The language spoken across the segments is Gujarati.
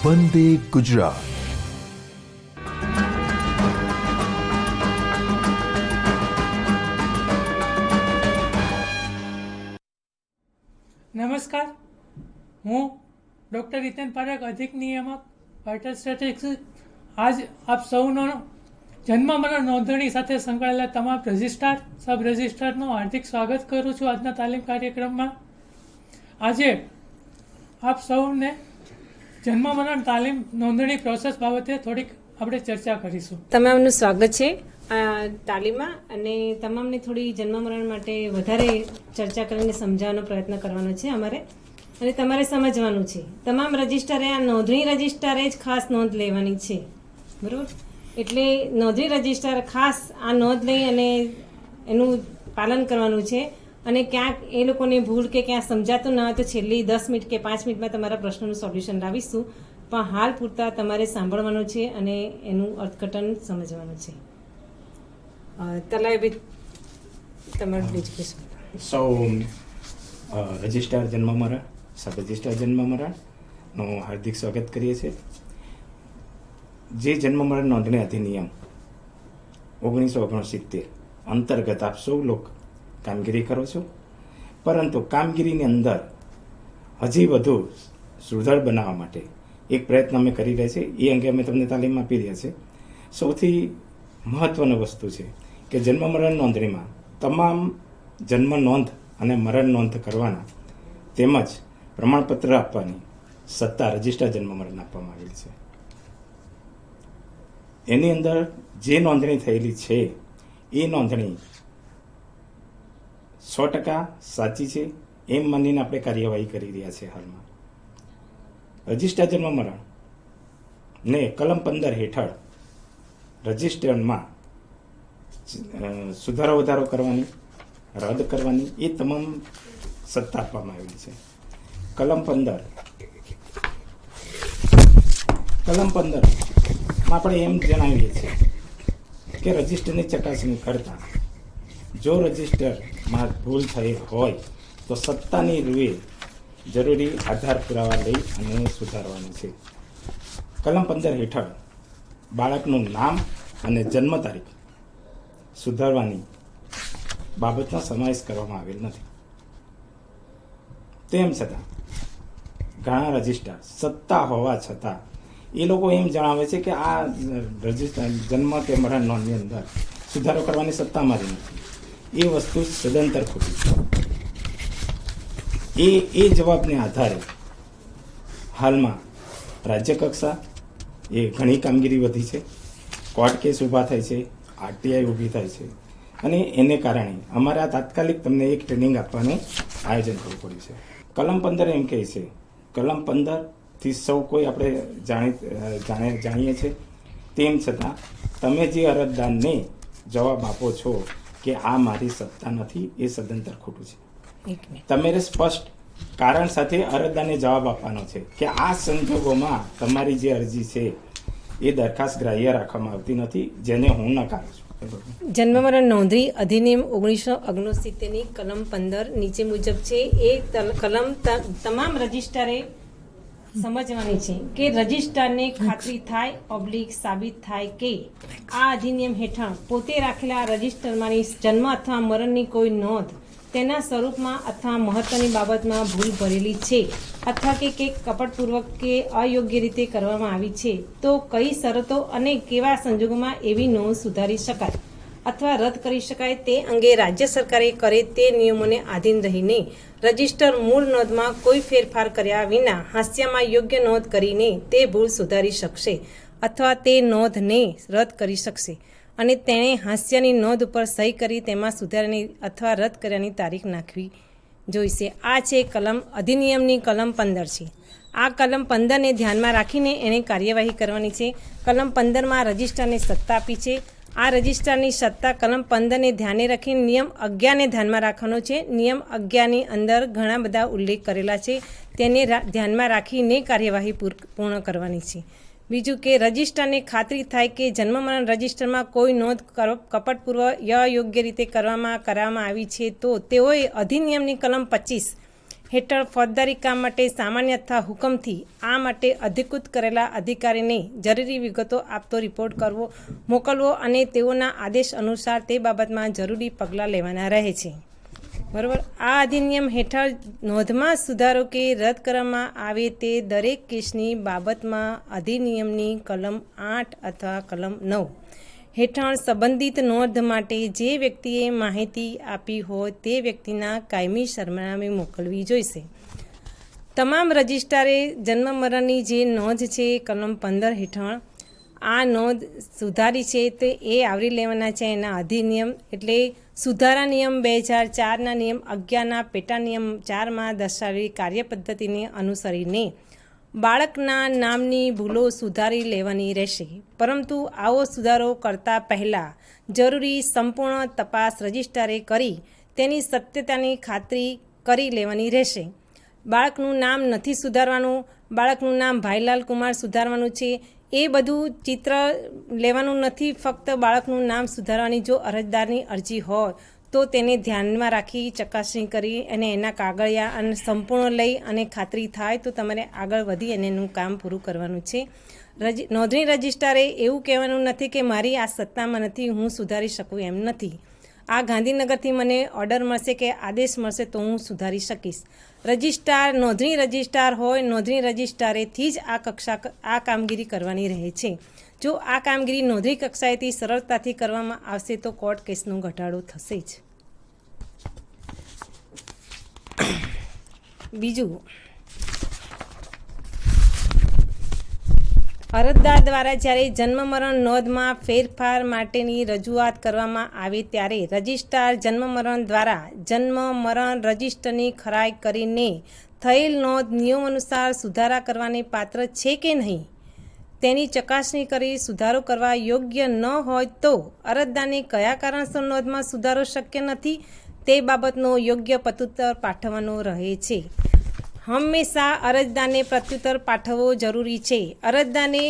વંદે ગુજરાત. નમસ્કાર, હું ડૉક્ટર રીતન પારેખ, અધિક નિયામક વાઇટલ સ્ટેટિસ્ટિક્સ. આજ આપ સૌનો જન્મ મરણ નોંધણી સાથે સંકળાયેલા તમામ રજિસ્ટ્રાર, સબ રજિસ્ટ્રારનું હાર્દિક સ્વાગત કરું છું આજના તાલીમ કાર્યક્રમમાં. આજે આપ સૌને જન્મ મરણ તાલીમ નોંધણી પ્રોસેસ બાબતે થોડીક આપણે ચર્ચા કરીશું. તમામનું સ્વાગત છે આ તાલીમમાં, અને તમામને થોડી જન્મ મરણ માટે વધારે ચર્ચા કરીને સમજાવવાનો પ્રયત્ન કરવાનો છે અમારે, અને તમારે સમજવાનું છે. તમામ રજિસ્ટરે આ નોંધણી રજિસ્ટરે જ ખાસ નોંધ લેવાની છે, બરાબર? એટલે નોંધણી રજિસ્ટર ખાસ આ નોંધ લઈ અને એનું પાલન કરવાનું છે. અને ક્યાંક એ લોકોને ભૂલ કે ક્યાંક સમજાતું ના હોય તો છેલ્લી 10 મિનિટ કે 5 મિનિટમાં તમારા પ્રશ્નનું સોલ્યુશન લાવીશું. પણ હાલ પૂરતા તમારે સાંભળવાનું છે અને એનું અર્થઘટન સમજવાનું છે. તલાઈ તમારું એજ્યુકેશન સૌ રજિસ્ટ્રાર જન્મ મરણ, સબ રજિસ્ટ્રાર જન્મ મરણનું હાર્દિક સ્વાગત કરીએ છીએ. જે જન્મ મરણ નોંધણી અધિનિયમ 1969 અંતર્ગત આપ સૌ લોકો કામગીરી કરો છો, પરંતુ કામગીરીની અંદર હજી વધુ સુધાર બનાવવા માટે એક પ્રયત્ન અમે કરી રહ્યા છીએ. એ અંગે અમે તમને તાલીમ આપી રહ્યા છીએ. સૌથી મહત્વની વસ્તુ છે કે જન્મ મરણ નોંધણીમાં તમામ જન્મ નોંધ અને મરણ નોંધ કરવાના તેમજ પ્રમાણપત્ર આપવાની સત્તા રજિસ્ટ્રાર જન્મ મરણ આપવામાં આવેલી છે. એની અંદર જે નોંધણી થયેલી છે એ નોંધણી 100% સાચી છે એમ માનીને આપણે કાર્યવાહી કરી રહ્યા છીએ. હાલમાં રજિસ્ટ્રાર જન્મ મરણ ને કલમ 15 હેઠળ રજિસ્ટરમાં સુધારો વધારો કરવાની, રદ કરવાની એ તમામ સત્તા આપવામાં આવેલી છે. કલમ 15 આપણે એમ જણાવીએ છીએ કે રજિસ્ટરની ચકાસણી કરતા જો રજિસ્ટરમાં ભૂલ થઈ હોય તો સત્તાની રૂએ જરૂરી આધાર પુરાવા લઈ અને સુધારવાનું છે. કલમ 15 હેઠળ બાળકનું નામ અને જન્મ તારીખ સુધારવાની બાબતનો સમાવેશ કરવામાં આવેલ નથી. તેમ છતાં ઘણા રજિસ્ટ્રાર સત્તા હોવા છતાં એ લોકો એમ જણાવે છે કે આ રજિસ્ટર જન્મ કે મરણ નોંધની અંદર સુધારો કરવાની સત્તા મારી નથી. એ વસ્તુ સદંતર ખોટી છે. એ જવાબને આધારે હાલમાં રાજ્ય કક્ષા એ ઘણી કામગીરી વધી છે. કોર્ટ કેસ ઊભા થાય છે, આરટીઆઈ ઊભી થાય છે, અને એને કારણે અમારે આ તાત્કાલિક તમને એક ટ્રેનિંગ આપવાનું આયોજન કરવું પડ્યું છે. કલમ 15 એમ કહે છે, કલમ 15થી સૌ કોઈ આપણે જાણીએ છીએ. તેમ છતાં તમે જે અરજદારને જવાબ આપો છો કે આ મારી સત્તા નથી, એ સદંતર ખોટું છે. તમારે સ્પષ્ટ કારણ સાથે અરજદારને જવાબ આપવાનો છે કે આ સંજોગોમાં તમારી જે અરજી છે એ દરખાસ્ત ગ્રાહ્ય રાખવામાં આવતી નથી, જેને હું નકારું છું. જન્મ મરણ નોંધણી અધિનિયમ 1969ની કલમ 15 નીચે મુજબ છે. એ કલમ તમામ રજિસ્ટ્રારે સમજવાની છે કે રજિસ્ટ્રારને ખાતરી થાય સાબિત થાય કે આ અધિનિયમ હેઠળ પોતે રાખેલા રજિસ્ટરમાંની જન્મ અથવા મરણની કોઈ નોંધ તેના સ્વરૂપમાં અથવા મહત્વની બાબતમાં ભૂલ ભરેલી છે અથવા કે કપટપૂર્વક કે અયોગ્ય રીતે કરવામાં આવી છે, તો કઈ શરતો અને કેવા સંજોગોમાં એવી નોંધ સુધારી શકાય અથવા રદ કરી શકાય તે અંગે રાજ્ય સરકારે કરે તે નિયમોને આધીન રહીને રજિસ્ટર મૂળ નોંધમાં કોઈ ફેરફાર કર્યા વિના હાસ્યમાં યોગ્ય નોંધ કરીને તે ભૂલ સુધારી શકશે અથવા તે નોંધને રદ કરી શકશે, અને તેણે હાસ્યની નોંધ ઉપર સહી કરી તેમાં સુધારાની અથવા રદ કર્યાની તારીખ નાખવી જોઈશે. આ છે કલમ અધિનિયમની કલમ 15 છે. આ કલમ 15ને ધ્યાનમાં રાખીને એણે કાર્યવાહી કરવાની છે. કલમ 15માં રજિસ્ટ્રારને સત્તા આપી છે. આ રજિસ્ટ્રારની સત્તા કલમ 15ને ધ્યાને રાખીને નિયમ 11ને ધ્યાનમાં રાખવાનો છે. નિયમ 11ની અંદર ઘણા બધા ઉલ્લેખ કરેલા છે, તેને ધ્યાનમાં રાખીને કાર્યવાહી પૂર્ણ કરવાની છે. બીજું કે રજિસ્ટ્રારને ખાતરી થાય કે જન્મ મરણ રજિસ્ટરમાં કોઈ નોંધ કપટપૂર્વક અયોગ્ય રીતે કરવામાં આવી છે, તો તેઓએ અધિનિયમની કલમ 25 હેઠળ ફોજદારી કામ માટે સામાન્ય અથવા હુકમથી આ માટે અધિકૃત કરેલા અધિકારીને જરૂરી વિગતો આપતો રિપોર્ટ મોકલવો અને તેઓના આદેશ અનુસાર તે બાબતમાં જરૂરી પગલાં લેવાના રહે છે. બરાબર. આ અધિનિયમ હેઠળ નોંધમાં સુધારો કે રદ કરવામાં આવે તે દરેક કેસની બાબતમાં અધિનિયમની કલમ 8 અથવા કલમ 9 હેઠળ સંબંધિત નોંધ માટે જે વ્યક્તિએ માહિતી આપી હોય તે વ્યક્તિના કાયમી સરનામે મોકલવી જોઈશે. તમામ રજિસ્ટ્રારે જન્મ મરણની જે નોંધ છે કલમ 15 હેઠળ આ નોંધ સુધારી છે તે એ આવરી લેવાના છે એના અધિનિયમ એટલે સુધારા નિયમ 2004ના નિયમ 11ના પેટા નિયમ 4માં દર્શાવેલી કાર્યપદ્ધતિને અનુસરીને બાળકના નામની ભૂલો સુધારી લેવાની રહેશે. પરંતુ આવો સુધારો કરતા પહેલાં જરૂરી સંપૂર્ણ તપાસ રજિસ્ટ્રારે કરી તેની સત્યતાની ખાતરી કરી લેવાની રહેશે. બાળકનું નામ નથી સુધારવાનું, બાળકનું નામ ભાઈલાલ કુમાર સુધારવાનું છે એ બધું ચિત્ર લેવાનું નથી. ફક્ત બાળકનું નામ સુધારવાની જો અરજદારની અરજી હોય તો તેને ધ્યાનમાં રાખી ચકાસણી કરી અને એના કાગળિયા અને સંપૂર્ણ લઈ અને ખાતરી થાય તો તમારે આગળ વધી અને એનું કામ પૂરું કરવાનું છે. નોંધણી રજિસ્ટ્રારે એવું કહેવાનું નથી કે મારી આ સત્તામાં નથી, હું સુધારી શકું એમ નથી. આ ગાંધીનગરથી મને ઓર્ડર મળશે કે આદેશ મળશે તો હું સુધારી શકીશ. રજિસ્ટ્રાર નોંધણી રજિસ્ટ્રાર હોય, નોંધણી રજિસ્ટ્રારેથી જ આ કામગીરી કરવાની રહે છે. જો આ કામગીરી નોંધણી કક્ષાએથી સરળતાથી કરવામાં આવશે તો કોર્ટ કેસનો ઘટાડો થશે જ. બીજું, અરજદાર દ્વારા જ્યારે જન્મ મરણ નોંધમાં ફેરફાર માટેની રજૂઆત કરવામાં આવે ત્યારે રજિસ્ટ્રાર જન્મ મરણ દ્વારા જન્મ મરણ રજિસ્ટરની ખરાઈ કરીને થયેલ નોંધ નિયમ અનુસાર સુધારા કરવાને પાત્ર છે કે નહીં તેની ચકાસણી કરી સુધારો કરવા યોગ્ય ન હોય તો અરજદારને કયા કારણસર નોંધમાં સુધારો શક્ય નથી તે બાબતનો યોગ્ય પ્રત્યુત્તર પાઠવવાનો રહે છે. હંમેશા અરજદારને પ્રત્યુત્તર પાઠવવો જરૂરી છે. અરજદારને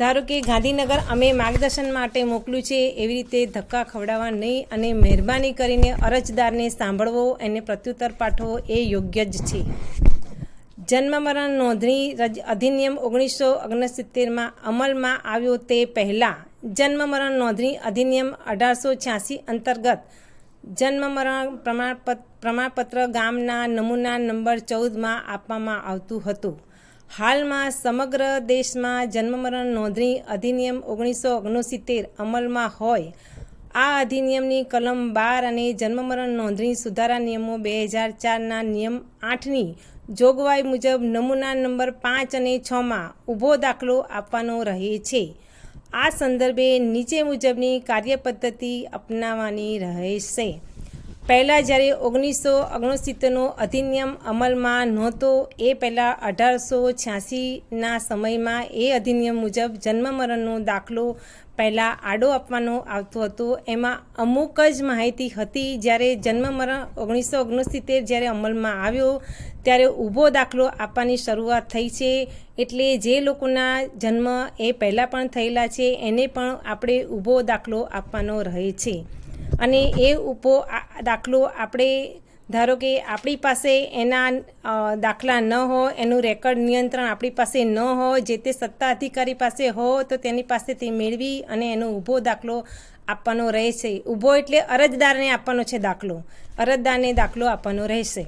ધારો કે ગાંધીનગર અમે માર્ગદર્શન માટે મોકલ્યું છે એવી રીતે ધક્કા ખવડાવવા નહીં અને મહેરબાની કરીને અરજદારને સાંભળવો, એને પ્રત્યુત્તર પાઠવવો એ યોગ્ય જ છે. જન્મ મરણ નોંધણી અધિનિયમ 1969માં અમલમાં આવ્યો તે પહેલાં જન્મ મરણ નોંધણી અધિનિયમ 1886 અંતર્ગત જન્મ મરણ પ્રમાણપત્ર ગામના નમૂના નંબર 14માં આપવામાં આવતું હતું. હાલમાં સમગ્ર દેશમાં જન્મ મરણ નોંધણી અધિનિયમ 1969 અમલમાં હોય આ અધિનિયમની કલમ 12 અને જન્મ મરણ નોંધણી સુધારા નિયમો 2004ના નિયમ 8ની જોગવાઈ મુજબ નમૂના નંબર 5 અને 6માં ઊભો દાખલો આપવાનો રહે છે. આ સંદર્ભે નીચે મુજબની કાર્યપદ્ધતિ અપનાવવાની રહેશે. પહેલાં જ્યારે 1969નો અધિનિયમ અમલમાં નહોતો એ પહેલાં 1886ના સમયમાં એ અધિનિયમ મુજબ જન્મ મરણનો દાખલો પહેલાં આડો આપવાનો આવતો હતો. એમાં અમુક જ માહિતી હતી. જ્યારે જન્મ મરણ 1969 જ્યારે અમલમાં આવ્યો ત્યારે ઊભો દાખલો આપવાની શરૂઆત થઈ છે. એટલે જે લોકોના જન્મ એ પહેલાં પણ થયેલા છે એને પણ આપણે ઊભો દાખલો આપવાનો રહે છે. અને એ ઊભો દાખલો આપણે ધારો કે આપણી પાસે એના દાખલા ન હોય, એનું રેકર્ડ નિયંત્રણ આપણી પાસે ન હોય, જે તે સત્તા અધિકારી પાસે હોય તો તેની પાસેથી મેળવી અને એનો ઊભો દાખલો આપવાનો રહે છે. ઊભો એટલે અરજદારને આપવાનો છે દાખલો, અરજદારને દાખલો આપવાનો રહેશે.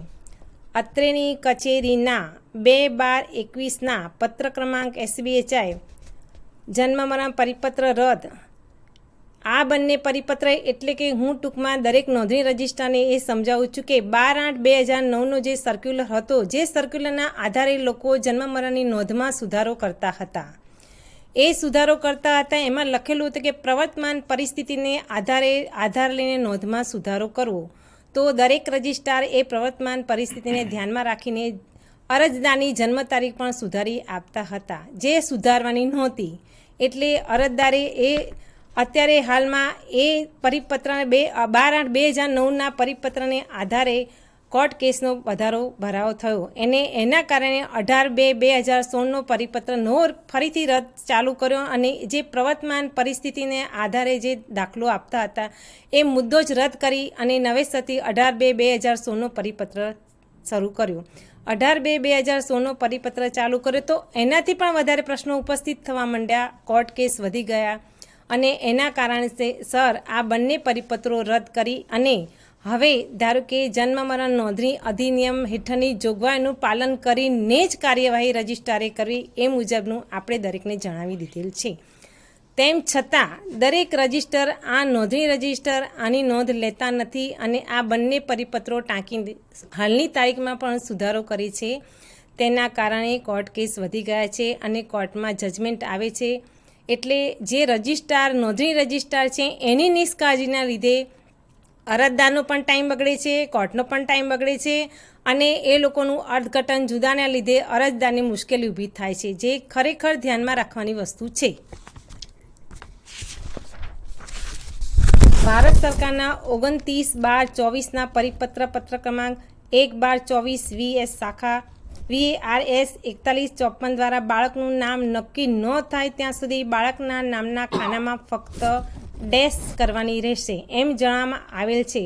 અત્રેની કચેરીના 2/12/21ના પત્ર ક્રમાંક SBHI જન્મ મરણ પરિપત્ર રદ. આ બંને પરિપત્ર એટલે કે હું ટૂંકમાં દરેક નોંધણી રજિસ્ટ્રારને એ સમજાવું છું કે 12/8/2009નો જે સર્ક્યુલર હતો, જે સર્ક્યુલરના આધારે લોકો જન્મ મરણની નોંધમાં સુધારો કરતા હતા. એ સુધારો કરતા હતા એમાં લખેલું હતું કે પ્રવર્તમાન પરિસ્થિતિને આધાર લઈને નોંધમાં સુધારો કરવો. તો દરેક રજિસ્ટ્રાર એ પ્રવર્તમાન પરિસ્થિતિને ધ્યાનમાં રાખીને અરજદારની જન્મ તારીખ પણ સુધારી આપતા હતા, જે સુધારવાની નહોતી. એટલે અરજદારે એ અત્યારે હાલમાં એ પરિપત્ર 12/8/2009ના પરિપત્રને આધારે કોર્ટ કેસનો ભરાવો થયો. એના કારણે 18/2/2016નો પરિપત્ર ફરીથી રદ ચાલુ કર્યો અને જે પ્રવર્તમાન પરિસ્થિતિને આધારે જે દાખલો આપતા હતા એ મુદ્દો જ રદ કરી અને નવેસરથી 18/2/2016નો પરિપત્ર શરૂ કર્યો. 18/2/2016નો પરિપત્ર ચાલુ કર્યો તો એનાથી પણ વધારે પ્રશ્નો ઉપસ્થિત થવા માંડ્યા, કોર્ટ કેસ વધી ગયા અને એના કારણે સર આ બંને પરિપત્રો રદ કરી અને હવે ધારો કે જન્મ મરણ નોંધણી અધિનિયમ હેઠળની જોગવાઈનું પાલન કરીને જ કાર્યવાહી રજિસ્ટ્રારે કરવી એ મુજબનું આપણે દરેકને જણાવી દીધેલ છે. તેમ છતાં દરેક રજિસ્ટર આ નોંધણી રજિસ્ટર આની નોંધ લેતા નથી અને આ બંને પરિપત્રો ટાંકી હાલની તારીખમાં પણ સુધારો કરે છે. તેના કારણે કોર્ટ કેસ વધી ગયા છે અને કોર્ટમાં જજમેન્ટ આવે છે. એટલે જે રજિસ્ટ્રાર નોંધણી રજિસ્ટ્રાર છે એની નિષ્કાળજીના લીધે અરજદારનો પણ ટાઈમ બગડે છે, કોર્ટનો પણ ટાઈમ બગડે છે અને એ લોકોનું અર્થઘટન જુદાના લીધે અરજદારની મુશ્કેલી ઊભી થાય છે, જે ખરેખર ધ્યાનમાં રાખવાની વસ્તુ છે. ભારત સરકારના 29/12/24ના પરિપત્ર પત્ર ક્રમાંક 1/12/24 VS શાખા VARS 4154 દ્વારા બાળકનું નામ નક્કી ન થાય ત્યાં સુધી બાળકના નામના ખાનામાં ફક્ત ડેશ કરવાની રહેશે એમ જણાવવામાં આવેલ છે.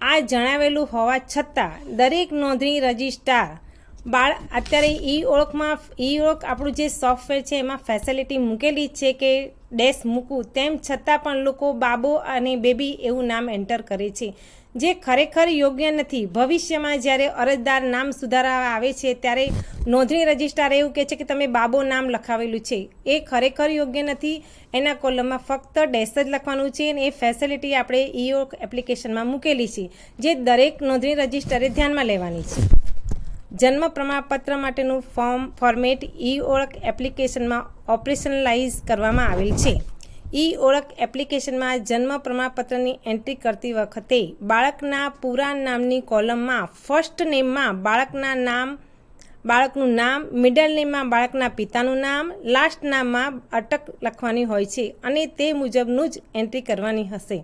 આ જણાવેલું હોવા છતાં દરેક નોંધણી રજિસ્ટ્રાર અત્યારે ઈ ઓળખ આપણું જે સોફ્ટવેર છે એમાં ફેસિલિટી મૂકેલી છે કે ડેશ મૂકવું, તેમ છતાં પણ લોકો બાબો અને બેબી એવું નામ એન્ટર કરે છે, જે ખરેખર યોગ્ય નથી. ભવિષ્યમાં જ્યારે અરજદાર નામ સુધારવા આવે છે ત્યારે નોંધણી રજિસ્ટ્રાર એવું કહે છે કે તમે બાબો નામ લખાવેલું છે, એ ખરેખર યોગ્ય નથી. એના કોલમમાં ફક્ત ડેશ જ લખવાનું છે અને એ ફેસિલિટી આપણે ઈ ઓળખ એપ્લિકેશનમાં મૂકેલી છે, જે દરેક નોંધણી રજિસ્ટ્રારે ધ્યાનમાં લેવાની છે. જન્મ પ્રમાણપત્ર માટેનું ફોર્મેટ ઈ ઓળખ એપ્લિકેશનમાં ઓપરેશનલાઇઝ કરવામાં આવેલ છે. ઈ ઓળખ એપ્લિકેશનમાં જન્મ પ્રમાણપત્રની એન્ટ્રી કરતી વખતે બાળકના પૂરા નામની કોલમમાં ફર્સ્ટ નેમમાં બાળકનું નામ, મિડલ નેમમાં બાળકના પિતાનું નામ, લાસ્ટ નામમાં અટક લખવાની હોય છે અને તે મુજબનું જ એન્ટ્રી કરવાની હશે.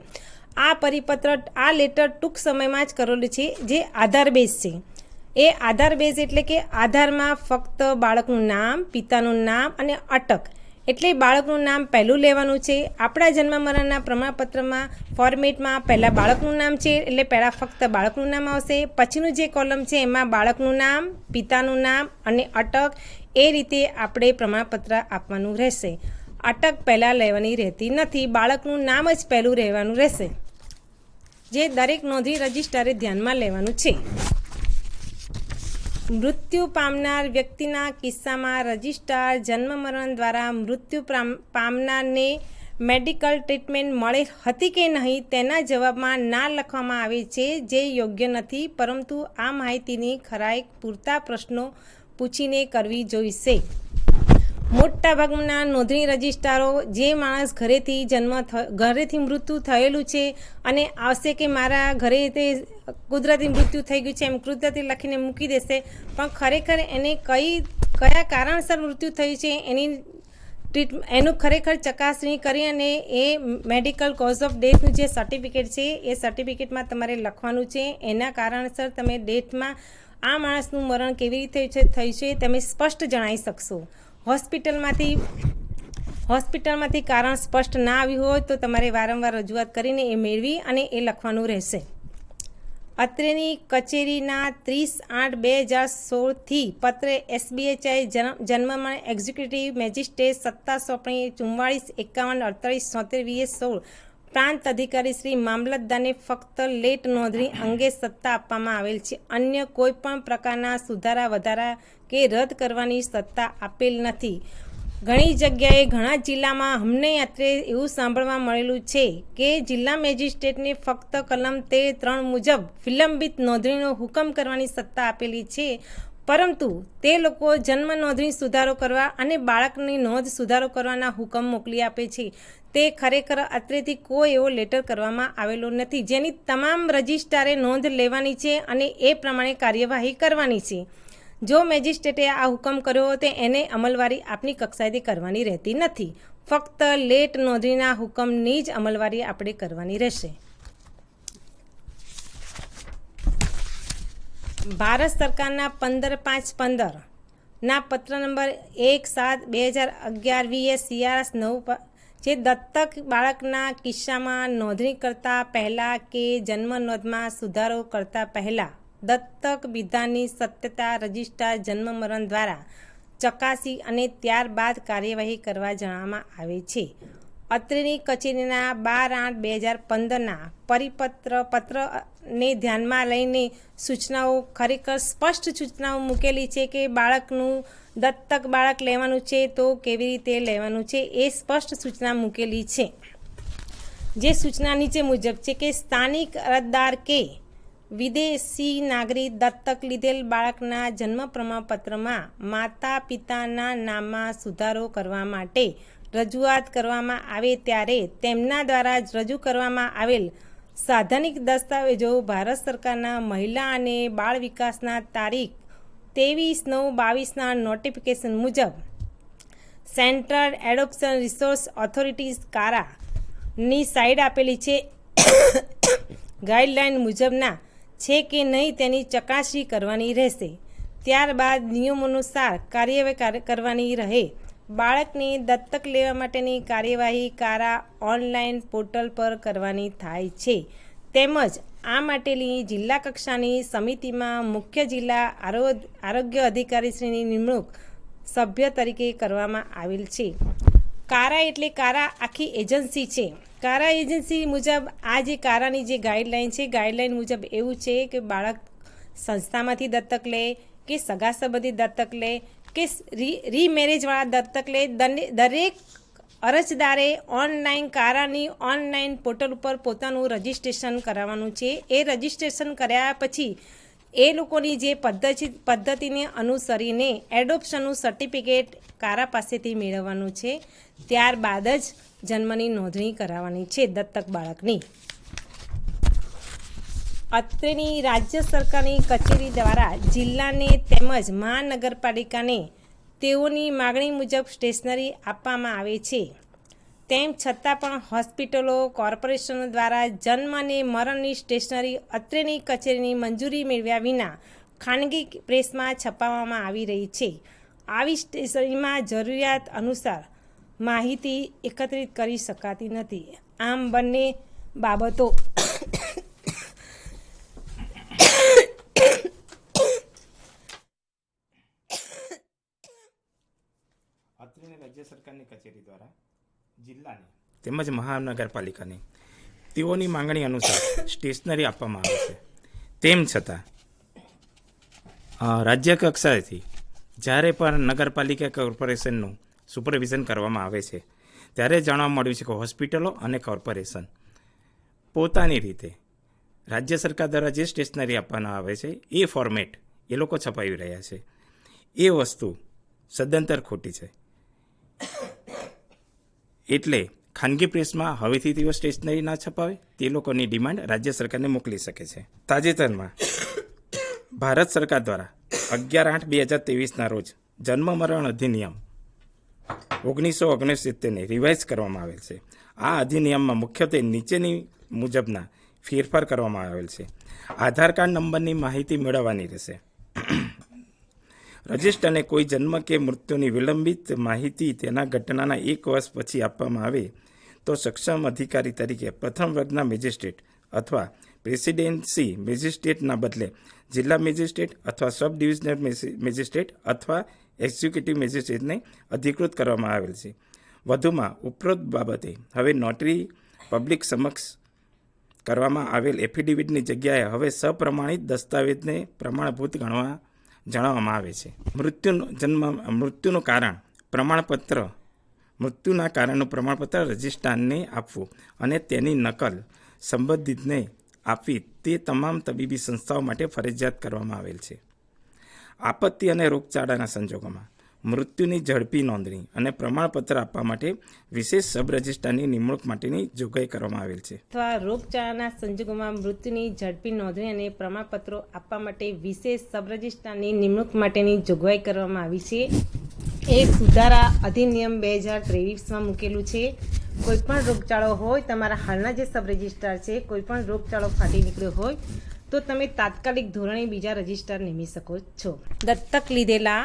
આ પરિપત્ર આ લેટર ટૂંક સમયમાં જ કરેલું છે, જે આધાર બેઝ છે. એ આધાર બેઝ એટલે કે આધારમાં ફક્ત બાળકનું નામ, પિતાનું નામ અને અટક, એટલે બાળકનું નામ પહેલું લેવાનું છે. આપણા જન્મ મરણના પ્રમાણપત્રમાં ફોર્મેટમાં પહેલાં બાળકનું નામ છે એટલે પહેલાં ફક્ત બાળકનું નામ આવશે, પછીનું જે કોલમ છે એમાં બાળકનું નામ, પિતાનું નામ અને અટક, એ રીતે આપણે પ્રમાણપત્ર આપવાનું રહેશે. અટક પહેલાં લેવાની રહેતી નથી, બાળકનું નામ જ પહેલું રહેવાનું રહેશે, જે દરેક નોંધણી રજિસ્ટ્રારે ધ્યાનમાં લેવાનું છે. મૃત્યુ પામનાર વ્યક્તિના કિસ્સામાં રજિસ્ટ્રાર જન્મ મરણ દ્વારા મૃત્યુ પામનારને મેડિકલ ટ્રીટમેન્ટ મળે હતી કે નહીં તેના જવાબમાં ના લખવામાં આવે છે, જે યોગ્ય નથી. પરંતુ આ માહિતીની ખરાઈ પૂરતા પ્રશ્નો પૂછીને કરવી જોઈશે. મોટાભાગના નોંધણી રજિસ્ટ્રારો જે માણસ ઘરેથી મૃત્યુ થયેલું છે અને આવશે કે મારા ઘરે તે કુદરતી મૃત્યુ થઈ ગયું છે એમ કુદરતી લખીને મૂકી દેશે, પણ ખરેખર એને કયા કારણસર મૃત્યુ થયું છે એનું ખરેખર ચકાસણી કરી અને એ મેડિકલ કોઝ ઓફ ડેથનું જે સર્ટિફિકેટ છે એ સર્ટિફિકેટમાં તમારે લખવાનું છે. એના કારણસર તમે ડેથમાં આ માણસનું મરણ કેવી રીતે થયું છે તમે સ્પષ્ટ જણાવી શકશો. હોસ્પિટલમાંથી કારણ સ્પષ્ટ ના આવ્યું હોય તો તમારે વારંવાર રજૂઆત કરીને એ મેળવી અને એ લખવાનું રહેશે. અત્રેની કચેરીના 30/8/2016થી પત્રે SBHI જન્મમાં એક્ઝિક્યુટિવ મેજિસ્ટ્રેટ સત્તા સોંપણી 44-51-48-73 VS16 પ્રાંત અધિકારી શ્રી મામલતદારને ફક્ત લેટ નોંધણી અંગે સત્તા આપવામાં આવેલ છે. અન્ય કોઈ પણ પ્રકારના સુધારા વધારા કે રદ કરવાની સત્તા આપેલ નથી. ઘણી જગ્યાએ ઘણા જિલ્લામાં અમને અત્રે એવું સાંભળવા મળેલું છે કે જિલ્લા મેજિસ્ટ્રેટને ફક્ત કલમ 13 મુજબ વિલંબિત નોંધણીનો હુકમ કરવાની સત્તા આપેલી છે, પરંતુ તે લોકો જન્મ નોંધણી સુધારો કરવા અને બાળકની નોંધ સુધારો કરવાના હુકમ મોકલી આપે છે. તે ખરેખર અત્રેથી કોઈ એવો લેટર કરવામાં આવેલો નથી, જેની તમામ રજિસ્ટ્રારે નોંધ લેવાની છે અને એ પ્રમાણે કાર્યવાહી કરવાની છે. જો મેજિસ્ટ્રેટે આ હુકમ કર્યો હોય તો એને અમલવારી આપની કક્ષાએથી કરવાની રહેતી નથી. ફક્ત લેટ નોંધણીના હુકમની જ અમલવારી આપણે કરવાની રહેશે. ભારત સરકારના 15/5/15ના પત્ર નંબર 1/7/2011 VS CRS 9 જે દત્તક બાળકના કિસ્સામાં નોંધણી કરતાં પહેલાં કે જન્મ નોંધમાં સુધારો કરતાં પહેલાં દત્તક વિધાનની સત્યતા રજિસ્ટ્રાર જન્મ મરણ દ્વારા ચકાસી અને ત્યારબાદ કાર્યવાહી કરવા જણાવવામાં આવે છે. અત્રેની કચેરીના 12/8/2015ના પત્રને ધ્યાનમાં લઈને સૂચનાઓ ખરેખર સ્પષ્ટ સૂચનાઓ મૂકેલી છે કે બાળકનું દત્તક બાળક લેવાનું છે તો કેવી રીતે લેવાનું છે એ સ્પષ્ટ સૂચના મૂકેલી છે. જે સૂચના નીચે મુજબ છે કે સ્થાનિક અરજદાર કે વિદેશી નાગરિક દત્તક લીધેલ બાળકના જન્મ પ્રમાણપત્રમાં માતા પિતાના નામમાં સુધારો કરવા માટે રજૂઆત કરવામાં આવે ત્યારે તેમના દ્વારા જ રજૂ કરવામાં આવેલ સાધનિક દસ્તાવેજો ભારત સરકારના મહિલા અને બાળ વિકાસના તારીખ 23/9/22ના નોટિફિકેશન મુજબ central adoption resource authorities Karani side આપેલી છે ગાઈડલાઇન મુજબના છે કે નહીં તેની ચકાસણી કરવાની રહેશે. ત્યારબાદ નિયમોનુસાર કાર્યવાહી કરવાની રહે. બાળકને દત્તક લેવા માટેની કાર્યવાહી કારા ઓનલાઈન પોર્ટલ પર કરવાની થાય છે. તેમજ આ માટેની જિલ્લા કક્ષાની સમિતિમાં મુખ્ય જિલ્લા આરોગ્ય અધિકારીશ્રીની નિમણૂક સભ્ય તરીકે કરવામાં આવેલ છે. કારા એટલે કારા આખી એજન્સી છે. કારા એજન્સી મુજબ આ જે કારાની જે ગાઈડલાઇન છે ગાઈડલાઇન મુજબ એવું છે કે બાળક સંસ્થામાંથી દત્તક લે કે સગા સંબંધી દત્તક લે કે રીમેરેજવાળા દત્તક લે દરેક અરજદારે ઓનલાઈન કારાની ઓનલાઈન પોર્ટલ ઉપર પોતાનું રજિસ્ટ્રેશન કરાવવાનું છે. એ રજિસ્ટ્રેશન કર્યા પછી એ લોકોની જે પદ્ધતિને અનુસરીને એડોપ્શનનું સર્ટિફિકેટ કારા પાસેથી મેળવવાનું છે. ત્યારબાદ જ જન્મની નોંધણી કરાવવાની છે દત્તક બાળકની. અત્રેની રાજ્ય સરકારની કચેરી દ્વારા જિલ્લાને તેમજ મહાનગરપાલિકાને તેઓની માગણી મુજબ સ્ટેશનરી આપવામાં આવે છે. તેમ છતાં પણ હોસ્પિટલો કોર્પોરેશનો દ્વારા જન્મ અને મરણની સ્ટેશનરી અત્રેની કચેરીની મંજૂરી મેળવ્યા વિના ખાનગી પ્રેસમાં છપાવવામાં આવી રહી છે. આવી સ્ટેશનરીમાં જરૂરિયાત અનુસાર માહિતી એકત્રિત કરી શકાતી નથી. આમ બંને બાબતો અત્રેની રાજ્ય સરકારની કચેરી દ્વારા જિલ્લાને તેમજ મહાનગરપાલિકાને તેઓની માંગણી અનુસાર સ્ટેશનરી આપવામાં આવે છે. તેમ છતાં રાજ્ય કક્ષાએથી જ્યારે પણ નગરપાલિકા કોર્પોરેશનનું સુપરવિઝન કરવામાં આવે છે ત્યારે જાણવા મળ્યું છે કે હોસ્પિટલો અને કોર્પોરેશન પોતાની રીતે રાજ્ય સરકાર દ્વારા જે સ્ટેશનરી આપવામાં આવે છે એ ફોર્મેટ એ લોકો છપાવી રહ્યા છે. એ વસ્તુ સદંતર ખોટી છે. એટલે ખાનગી પ્રેસમાં હવેથી તેઓ સ્ટેશનરી ના છપાવે તે લોકોની ડિમાન્ડ રાજ્ય સરકારને મોકલી શકે છે. તાજેતરમાં ભારત સરકાર દ્વારા 11/8/2023ના રોજ જન્મ મરણ અધિનિયમ 1969ને રિવાઇઝ કરવામાં આવેલ છે. આ અધિનિયમમાં મુખ્યત્વે નીચેની મુજબના ફેરફાર કરવામાં આવેલ છે. આધાર કાર્ડ નંબરની માહિતી મેળવવાની રહેશે. રજિસ્ટરને કોઈ જન્મ કે મૃત્યુની વિલંબિત માહિતી તેના ઘટનાના 1 વર્ષ પછી આપવામાં આવે તો સક્ષમ અધિકારી તરીકે પ્રથમ વર્ગના મેજિસ્ટ્રેટ અથવા પ્રેસિડેન્સી મેજિસ્ટ્રેટના બદલે જિલ્લા મેજિસ્ટ્રેટ અથવા સબ ડિવિઝનલ મેજિસ્ટ્રેટ અથવા એક્ઝિક્યુટિવ મેજિસ્ટ્રેટને અધિકૃત કરવામાં આવેલ છે. વધુમાં ઉપરોક્ત બાબતે હવે નોટરી પબ્લિક સમક્ષ કરવામાં આવેલ એફિડેવિટની જગ્યાએ હવે સપ્રમાણિત દસ્તાવેજને પ્રમાણભૂત જણાવવામાં આવે છે. મૃત્યુનું કારણ પ્રમાણપત્ર મૃત્યુના કારણનું પ્રમાણપત્ર રજિસ્ટ્રારને આપવું અને તેની નકલ સંબંધિતને આપવી તે તમામ તબીબી સંસ્થાઓ માટે ફરજિયાત કરવામાં આવેલ છે. આપત્તિ અને રોગચાળાના સંજોગોમાં મૃત્યુની ઝડપી નોંધણી અને પ્રમાણપત્ર આપવા માટે વિશેષ સબ રજિસ્ટ્રારની નિમણૂક માટેની જોગવાઈ કરવામાં આવેલ છે. અથવા રોગચાળાના સંજોગોમાં મૃત્યુની ઝડપી નોંધણી અને પ્રમાણપત્રો આપવા માટે વિશેષ સબ રજિસ્ટ્રારની નિમણૂક માટેની જોગવાઈ કરવામાં આવી છે. એ સુધારા અધિનિયમ 2023માં મૂકેલું છે. કોઈપણ રોગચાળો હોય, તમારા હાલના જે સબ રજિસ્ટ્રાર છે, કોઈપણ રોગચાળો ફાટી નીકળ્યો હોય તો તમે તાત્કાલિક ધોરણે બીજા રજિસ્ટ્રાર નિમી શકો છો. દત્તક લીધેલા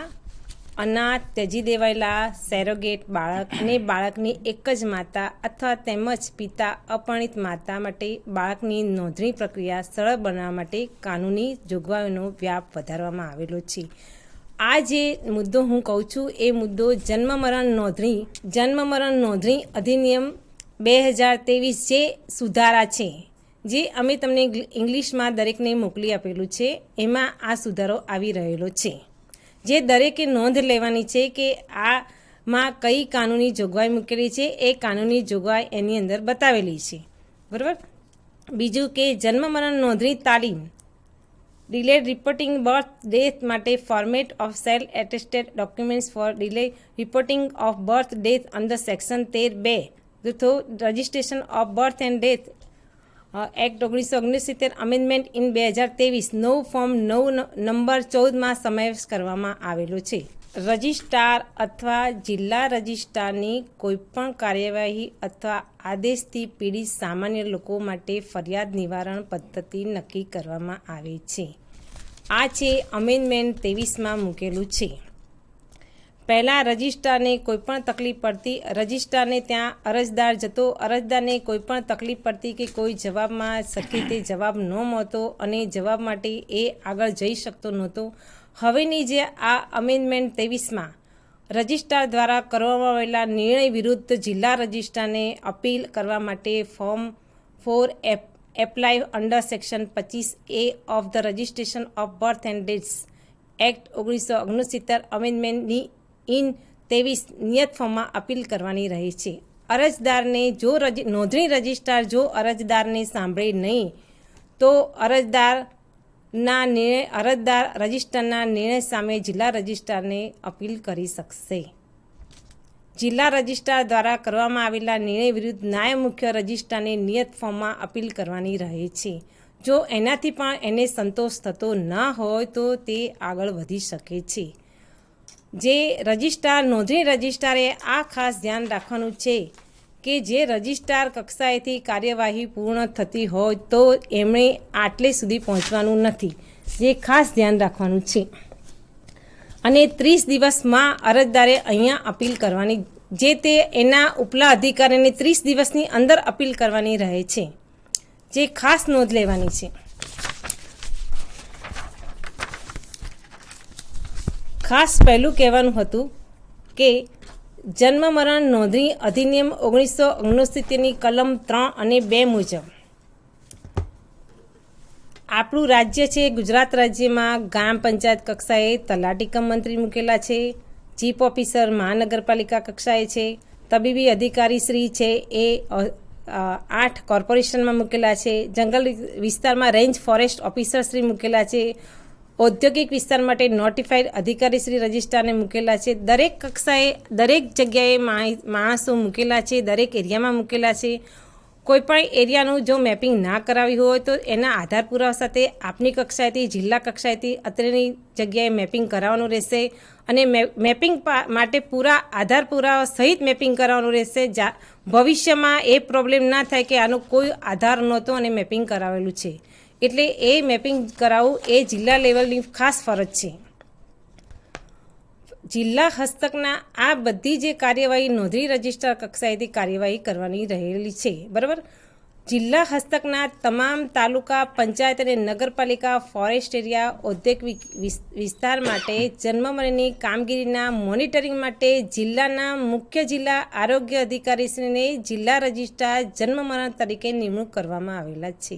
અનાથ, ત્યજી દેવાયેલા, સેરોગેટ બાળક અને બાળકની એક જ માતા અથવા તેમજ પિતા અપરિણિત માતા માટે બાળકની નોંધણી પ્રક્રિયા સરળ બનાવવા માટે કાનૂની જોગવાઈઓનો વ્યાપ વધારવામાં આવેલો છે. આ જે મુદ્દો હું કહું છું એ મુદ્દો જન્મ મરણ નોંધણી અધિનિયમ 2023 જે સુધારા છે, જે અમે તમને ઇંગ્લિશમાં દરેકને મોકલી આપેલું છે, એમાં આ સુધારો આવી રહેલો છે, જે દરેકે નોંધ લેવાની છે કે આમાં કઈ કાનૂની જોગવાઈ મૂકેલી છે. એ કાનૂની જોગવાઈ એની અંદર બતાવેલી છે, બરાબર. બીજું કે જન્મ મરણ નોંધણી તાલીમ, ડિલેડ રિપોર્ટિંગ બર્થ ડેથ માટે format of self attested documents for delayed reporting of birth death under section 13(2) registration of birth and death act 1969 amendment in 2023 નવું ફોર્મ 9 નંબર 14માં સમાવેશ કરવામાં આવેલો છે. રજિસ્ટ્રાર અથવા જિલ્લા રજિસ્ટ્રારની કોઈપણ કાર્યવાહી અથવા આદેશથી પીડિત સામાન્ય લોકો માટે ફરિયાદ નિવારણ પદ્ધતિ નક્કી કરવામાં આવે છે. આ છે અમેન્ડમેન્ટ 23માં મૂકેલું છે. પહેલાં રજિસ્ટ્રારને કોઈપણ તકલીફ પડતી, રજિસ્ટ્રારને ત્યાં અરજદાર જતો, અરજદારને કોઈપણ તકલીફ પડતી કે કોઈ જવાબમાં સરખી રીતે જવાબ ન મળતો અને જવાબ માટે એ આગળ જઈ શકતો નહોતો. હવેની જે આ અમેન્ડમેન્ટ 23માં રજિસ્ટ્રાર દ્વારા કરવામાં આવેલા નિર્ણય વિરુદ્ધ જિલ્લા રજિસ્ટ્રારને અપીલ કરવા માટે form 4 apply under section 25A of the registration of birth and deaths act 1969 અમેન્ડમેન્ટની ઇન 23 નિયત ફોર્મમાં અપીલ કરવાની રહે છે. અરજદારને જો નોંધણી રજિસ્ટ્રાર જો અરજદારને સાંભળે નહીં તો અરજદાર રજિસ્ટ્રારના નિર્ણય સામે જિલ્લા રજિસ્ટ્રારને અપીલ કરી શકશે. જિલ્લા રજિસ્ટ્રાર દ્વારા કરવામાં આવેલા નિર્ણય વિરુદ્ધ નાયબ મુખ્ય રજિસ્ટ્રારને નિયત ફોર્મમાં અપીલ કરવાની રહે છે. જો એનાથી પણ એને સંતોષ થતો ન હોય તો તે આગળ વધી શકે છે. જે રજિસ્ટ્રાર નોંધણી રજિસ્ટ્રારે આ ખાસ ધ્યાન રાખવાનું છે કે જે રજિસ્ટ્રાર કક્ષાએથી કાર્યવાહી પૂર્ણ થતી હોય તો એમણે આટલે સુધી પહોંચવાનું નથી, જે ખાસ ધ્યાન રાખવાનું છે. અને 30 દિવસમાં અરજદારે અહીંયા અપીલ કરવાની, જે તે એના ઉપલા અધિકારીને 30 દિવસની અંદર અપીલ કરવાની રહે છે, જે ખાસ નોંધ લેવાની છે. ખાસ પહેલું કહેવાનું હતું કે જન્મ મરણ નોંધણી અધિનિયમ 1969ની કલમ 3 અને 2 મુજબ આપણું રાજ્ય છે ગુજરાત રાજ્યમાં ગ્રામ પંચાયત કક્ષાએ તલાટી કમ મંત્રી મૂકેલા છે, ચીફ ઓફિસર મહાનગરપાલિકા કક્ષાએ છે, તબીબી અધિકારી શ્રી છે એ 8 કોર્પોરેશનમાં મૂકેલા છે, જંગલ વિસ્તારમાં રેન્જ ફોરેસ્ટ ઓફિસર શ્રી મૂકેલા છે, ઔદ્યોગિક વિસ્તાર માટે નોટિફાઈડ અધિકારી શ્રી રજિસ્ટ્રારને મૂકેલા છે. દરેક કક્ષાએ દરેક જગ્યાએ માણસો મૂકેલા છે, દરેક એરિયામાં મૂકેલા છે. કોઈપણ એરિયાનું જો મેપિંગ ના કરાવ્યું હોય તો એના આધાર પુરાવા સાથે આપની કક્ષાએથી જિલ્લા કક્ષાએથી અત્રેની જગ્યાએ મેપિંગ કરાવવાનું રહેશે અને મેપિંગ માટે પૂરા આધાર પુરાવા સહિત મેપિંગ કરાવવાનું રહેશે. ભવિષ્યમાં એ પ્રોબ્લેમ ના થાય કે આનો કોઈ આધાર નહોતો અને મેપિંગ કરાવેલું છે, એટલે એ મેપિંગ કરાવવું એ જિલ્લા લેવલની ખાસ ફરજ છે. જિલ્લા હસ્તકના આ બધી જે કાર્યવાહી નોંધણી રજિસ્ટ્રાર કક્ષાએથી કાર્યવાહી કરવાની રહેલી છે, બરાબર. જિલ્લા હસ્તકના તમામ તાલુકા પંચાયત અને નગરપાલિકા ફોરેસ્ટ એરિયા ઔદ્યોગિક વિસ્તાર માટે જન્મ મરણની કામગીરીના મોનિટરિંગ માટે જિલ્લાના મુખ્ય જિલ્લા આરોગ્ય અધિકારીશ્રીને જિલ્લા રજિસ્ટ્રાર જન્મ મરણ તરીકે નિમણૂક કરવામાં આવેલા છે.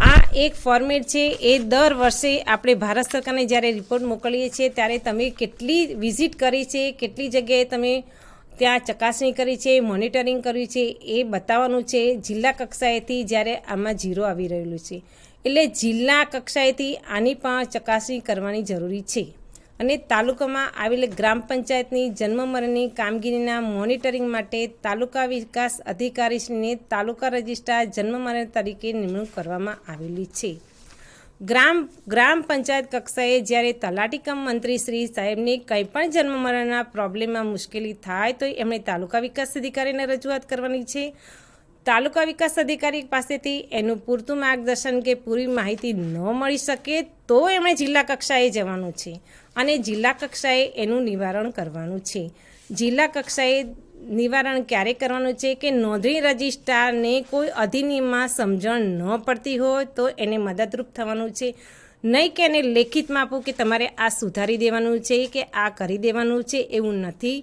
આ એક ફોર્મેટ છે. એ દર વર્ષે આપણે ભારત સરકારને જ્યારે રિપોર્ટ મોકલીએ છીએ ત્યારે તમે કેટલી વિઝિટ કરી છે, કેટલી જગ્યાએ તમે ત્યાં ચકાસણી કરી છે, મોનિટરિંગ કર્યું છે, એ બતાવવાનું છે. જિલ્લા કક્ષાએથી જ્યારે આમાં 0 આવી રહેલું છે, એટલે જિલ્લા કક્ષાએથી આની પણ ચકાસણી કરવાની જરૂરી છે. અને તાલુકામાં આવેલ ગ્રામ પંચાયતની જન્મ મરણની કામગીરીના મોનિટરિંગ માટે તાલુકા વિકાસ અધિકારીશ્રીને તાલુકા રજિસ્ટ્રાર જન્મ મરણ તરીકે નિમણૂક કરવામાં આવેલી છે. ગ્રામ પંચાયત કક્ષાએ જ્યારે તલાટી કમ મંત્રી શ્રી સાહેબને કંઈ પણ જન્મ મરણના પ્રોબ્લેમમાં મુશ્કેલી થાય તો એમણે તાલુકા વિકાસ અધિકારીને રજૂઆત કરવાની છે. તાલુકા વિકાસ અધિકારી પાસેથી એનું પૂરતું માર્ગદર્શન કે પૂરી માહિતી ન મળી શકે તો એમણે જિલ્લા કક્ષાએ જવાનું છે અને જિલ્લા કક્ષાએ એનું નિવારણ કરવાનું છે. જિલ્લા કક્ષાએ નિવારણ ક્યારે કરવાનું છે કે નોંધણી રજિસ્ટ્રારને કોઈ અધિનિયમમાં સમજણ ન પડતી હોય તો એને મદદરૂપ થવાનું છે. નહીં કે એને લેખિતમાં આપવું કે તમારે આ સુધારી દેવાનું છે કે આ કરી દેવાનું છે, એવું નથી.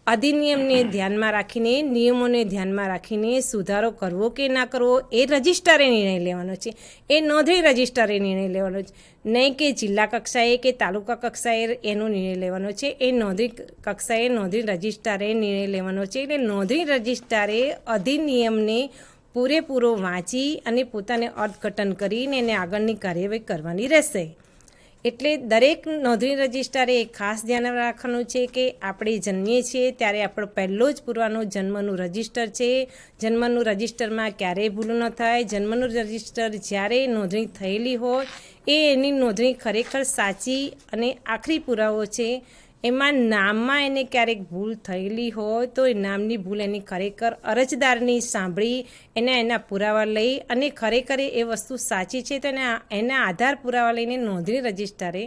અધિનિયમને ધ્યાનમાં રાખીને, નિયમોને ધ્યાનમાં રાખીને સુધારો કરવો કે ના કરવો એ રજિસ્ટ્રારે નિર્ણય લેવાનો છે, એ નોંધણી રજિસ્ટ્રારે નિર્ણય લેવાનો છે. નહીં કે જિલ્લા કક્ષાએ કે તાલુકા કક્ષાએ એનો નિર્ણય લેવાનો છે, એ નોંધણી કક્ષાએ નોંધણી રજિસ્ટ્રારે નિર્ણય લેવાનો છે. એટલે નોંધણી રજિસ્ટ્રારે અધિનિયમને પૂરેપૂરો વાંચી અને પોતાને અર્થઘટન કરીને એને આગળની કાર્યવાહી કરવાની રહેશે. એટલે દરેક નોંધણી રજિસ્ટ્રારે ખાસ ધ્યાન રાખવાનું છે કે આપણે જન્મીએ છીએ ત્યારે આપણો પહેલો જ પુરાવાનો જન્મનું રજિસ્ટર છે. જન્મનું રજિસ્ટરમાં ક્યારેય ભૂલ ન થાય. જન્મનું રજિસ્ટર જ્યારે નોંધણી થયેલી હોય એની નોંધણી ખરેખર સાચી અને આખરી પુરાવો છે. એમાં નામમાં એને ક્યારેક ભૂલ થયેલી હોય તો એ નામની ભૂલ એની ખરેખર અરજદારની સાંભળી એના પુરાવા લઈ અને ખરેખર એ વસ્તુ સાચી છે તો એના આધાર પુરાવા લઈને નોંધણી રજિસ્ટ્રારે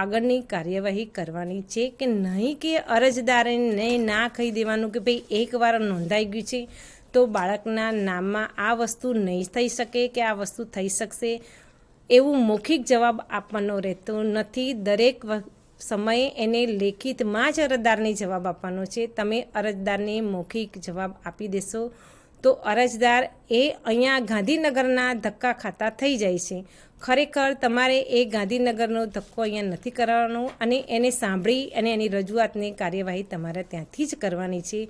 આગળની કાર્યવાહી કરવાની છે. કે નહીં કે અરજદારને ના કહી દેવાનું કે ભાઈ એકવાર નોંધાઈ ગયું છે તો બાળકના નામમાં આ વસ્તુ નહીં થઈ શકે કે આ વસ્તુ થઈ શકશે એવું મૌખિક જવાબ આપવાનો રહેતો નથી. દરેક સમયે એને લેખિતમાં જ અરજદારને જવાબ આપવાનો છે. તમે અરજદારને મૌખિક જવાબ આપી દેશો તો અરજદાર એ અહીંયા ગાંધીનગરના ધક્કા ખાતા થઈ જાય છે. ખરેખર તમારે એ ગાંધીનગરનો ધક્કો અહીંયા નથી કરવાનો અને એને સાંભળી અને એની રજૂઆતની કાર્યવાહી તમારે ત્યાંથી જ કરવાની છે.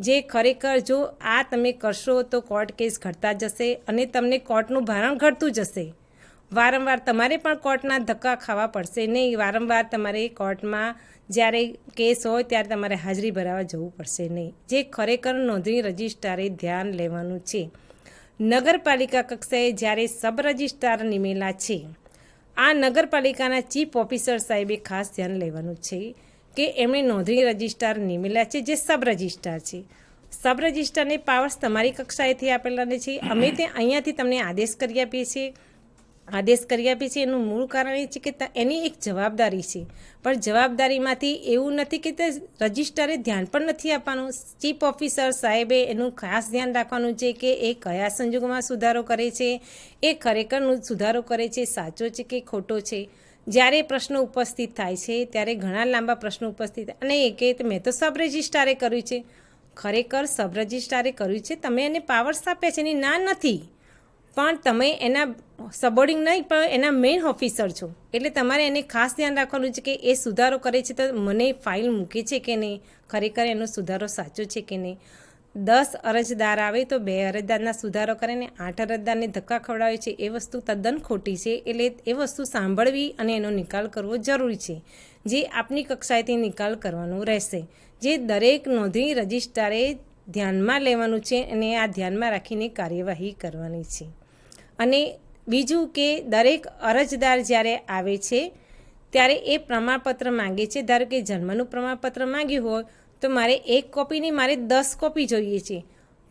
જે ખરેખર જો આ તમે કરશો તો કોર્ટ કેસ ઘટતા જશે અને તમને કોર્ટનું ભારણ ઘટતું જશે. વારંવાર તમારે પણ કોર્ટના ધક્કા ખાવા પડશે નહીં. વારંવાર તમારે કોર્ટમાં જ્યારે કેસ હોય ત્યારે તમારે હાજરી ભરાવા જવું પડશે નહીં. જે ખરેખર નોંધણી રજિસ્ટ્રારે ધ્યાન લેવાનું છે. નગરપાલિકા કક્ષાએ જ્યારે સબ રજિસ્ટ્રાર નિમેલા છે, આ નગરપાલિકાના ચીફ ઓફિસર સાહેબે ખાસ ધ્યાન લેવાનું છે કે એમણે નોંધણી રજિસ્ટ્રાર નિમેલા છે જે સબ રજિસ્ટ્રાર છે. સબ રજિસ્ટ્રારને પાવર્સ તમારી કક્ષાએથી આપેલા છે. અમે તે અહીંયાથી તમને આદેશ કરી આપીએ છીએ. એનું મૂળ કારણ એ છે કે એની એક જવાબદારી છે, પણ જવાબદારીમાંથી એવું નથી કે તે રજિસ્ટ્રારે ધ્યાન પણ નથી આપવાનું. ચીફ ઓફિસર સાહેબે એનું ખાસ ધ્યાન રાખવાનું છે કે એ કયા સંજોગોમાં સુધારો કરે છે, એ ખરેખરનું સુધારો કરે છે, સાચો છે કે ખોટો છે. જ્યારે પ્રશ્નો ઉપસ્થિત થાય છે ત્યારે ઘણા લાંબા પ્રશ્નો ઉપસ્થિત થાય અને એ કે મેં તો સબ રજિસ્ટ્રારે કર્યું છે. ખરેખર સબ રજિસ્ટ્રારે કર્યું છે, તમે એને પાવર્સ આપ્યા છે, એની ના નથી, પણ તમે એના સબોર્ડિંગ નહીં પણ એના મેઇન ઓફિસર છો. એટલે તમારે એને ખાસ ધ્યાન રાખવાનું છે કે એ સુધારો કરે છે તો મને ફાઇલ મૂકે છે કે નહીં, ખરેખર એનો સુધારો સાચો છે કે નહીં. 10 અરજદાર આવે તો 2 અરજદારના સુધારો કરે ને 8 અરજદારને ધક્કા ખવડાવે છે, એ વસ્તુ તદ્દન ખોટી છે. એટલે એ વસ્તુ સાંભળવી અને એનો નિકાલ કરવો જરૂરી છે, જે આપની કક્ષાએથી નિકાલ કરવાનો રહેશે. જે દરેક નોંધણી રજિસ્ટ્રારે ધ્યાનમાં લેવાનું છે અને આ ધ્યાનમાં રાખીને કાર્યવાહી કરવાની છે. અને બીજું કે દરેક અરજદાર જ્યારે આવે છે ત્યારે એ પ્રમાણપત્ર માંગે છે. ધારો કે જન્મનું પ્રમાણપત્ર માંગ્યું હોય તો મારે 1 કોપીની મારે 10 કોપી જોઈએ છે.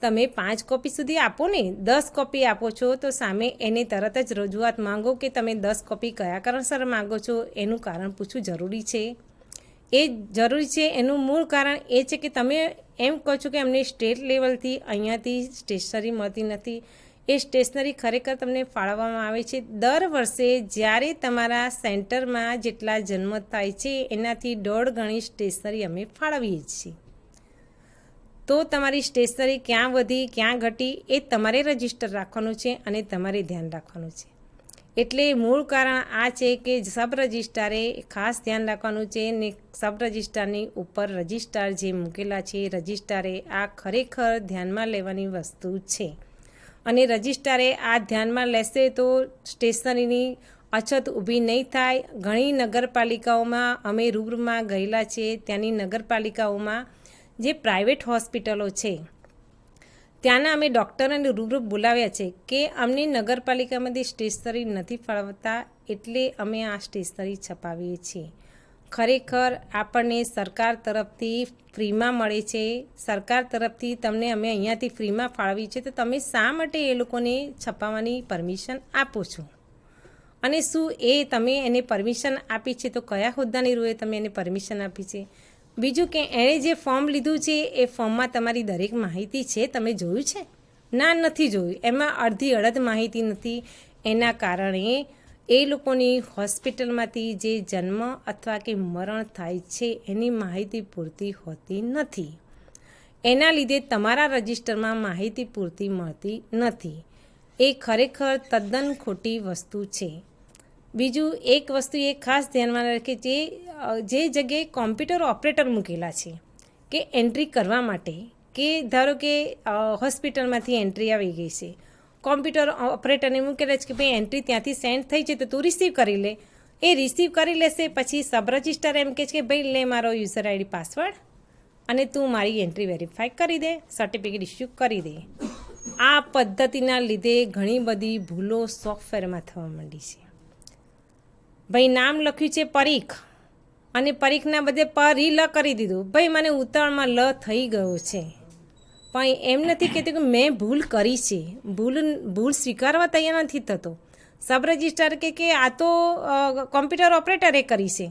તમે 5 કોપી સુધી આપો ને, 10 કોપી આપો છો તો સામે એને તરત જ રજૂઆત માંગો કે તમે 10 કોપી કયા કારણસર માંગો છો, એનું કારણ પૂછવું જરૂરી છે. એ જરૂરી છે. એનું મૂળ કારણ એ છે કે તમે એમ કહો છો કે અમને સ્ટેટ લેવલથી અહીંયાથી સ્ટેશનરી મળતી નથી. એ સ્ટેશનરી ખરેખર તમને ફાળવવામાં આવે છે. દર વર્ષે જ્યારે તમારા સેન્ટરમાં જેટલા જન્મ થાય છે એનાથી 1.5 ગણી સ્ટેશનરી અમે ફાળવીએ છીએ. તો તમારી સ્ટેશનરી ક્યાં વધી ક્યાં ઘટી એ તમારે રજિસ્ટર રાખવાનું છે અને તમારે ધ્યાન રાખવાનું છે. એટલે મૂળ કારણ આ છે કે સબ રજિસ્ટ્રારે ખાસ ધ્યાન રાખવાનું છે ને સબ રજિસ્ટ્રારની ઉપર રજિસ્ટ્રાર જે મૂકેલા છે રજિસ્ટ્રારે આ ખરેખર ધ્યાનમાં લેવાની વસ્તુ છે. અને રજિસ્ટ્રારે આ ધ્યાનમાં લેશે તો સ્ટેશનરીની અછત ઊભી નહીં થાય. ઘણી નગરપાલિકાઓમાં અમે રૂબરૂમાં ગયેલા છે, ત્યાંની નગરપાલિકાઓમાં જે પ્રાઇવેટ હોસ્પિટલો છે ત્યાંના અમે ડૉક્ટરોને રૂબરૂ બોલાવ્યા છે કે અમને નગરપાલિકામાંથી સ્ટેશનરી નથી ફાળવતા એટલે અમે આ સ્ટેશનરી છપાવીએ છીએ. ખરેખર આપણને સરકાર તરફથી ફ્રીમાં મળે છે. સરકાર તરફથી તમને અમે અહીંયાથી ફ્રીમાં ફાળવી છે, તો તમે શા માટે એ લોકોને છપાવવાની પરમિશન આપો છો? અને શું એ તમે એને પરમિશન આપી છે તો કયા હોદ્દાની રૂએ તમે એને પરમિશન આપી છે? બીજું કે એણે જે ફોર્મ લીધું છે એ ફોર્મમાં તમારી દરેક માહિતી છે, તમે જોયું છે? ના, નથી જોયું. એમાં અડધી અડધ માહિતી નથી. એના કારણે એ લોકોની હોસ્પિટલમાંથી જે જન્મ અથવા કે મરણ થાય છે એની માહિતી પૂરતી હોતી નથી. એના લીધે તમારા રજિસ્ટરમાં માહિતી પૂરતી મળતી નથી. એ ખરેખર તદ્દન ખોટી વસ્તુ છે. બીજું એક વસ્તુ એ ખાસ ધ્યાનમાં રાખે, જે જગ્યાએ કોમ્પ્યુટર ઓપરેટર મૂકેલા છે કે એન્ટ્રી કરવા માટે, કે ધારો કે હોસ્પિટલમાંથી એન્ટ્રી આવી ગઈ છે, કોમ્પ્યુટર ઓપરેટરને મૂકેલા છે કે ભાઈ એન્ટ્રી ત્યાંથી સેન્ડ થઈ છે તો તું રિસીવ કરી લે. એ રિસીવ કરી લેશે, પછી સબ રજિસ્ટર એમ કહે છે કે ભાઈ લે મારો યુઝર આઈડી પાસવર્ડ અને તું મારી એન્ટ્રી વેરીફાઈ કરી દે, સર્ટિફિકેટ ઇસ્યુ કરી દે. આ પદ્ધતિના લીધે ઘણી બધી ભૂલો સોફ્ટવેરમાં થવા માંડી છે. ભાઈ નામ લખ્યું છે પરીખ અને પરીખના બદલે પરી લ કરી દીધું. ભાઈ મને ઉતાવળમાં લ થઈ ગયો છે, પણ એમ નથી કહેતું કે મેં ભૂલ કરી છે. ભૂલ સ્વીકારવા તૈયાર નથી થતો. સબ રજિસ્ટર કે આ તો કોમ્પ્યુટર ઓપરેટરે કરી છે.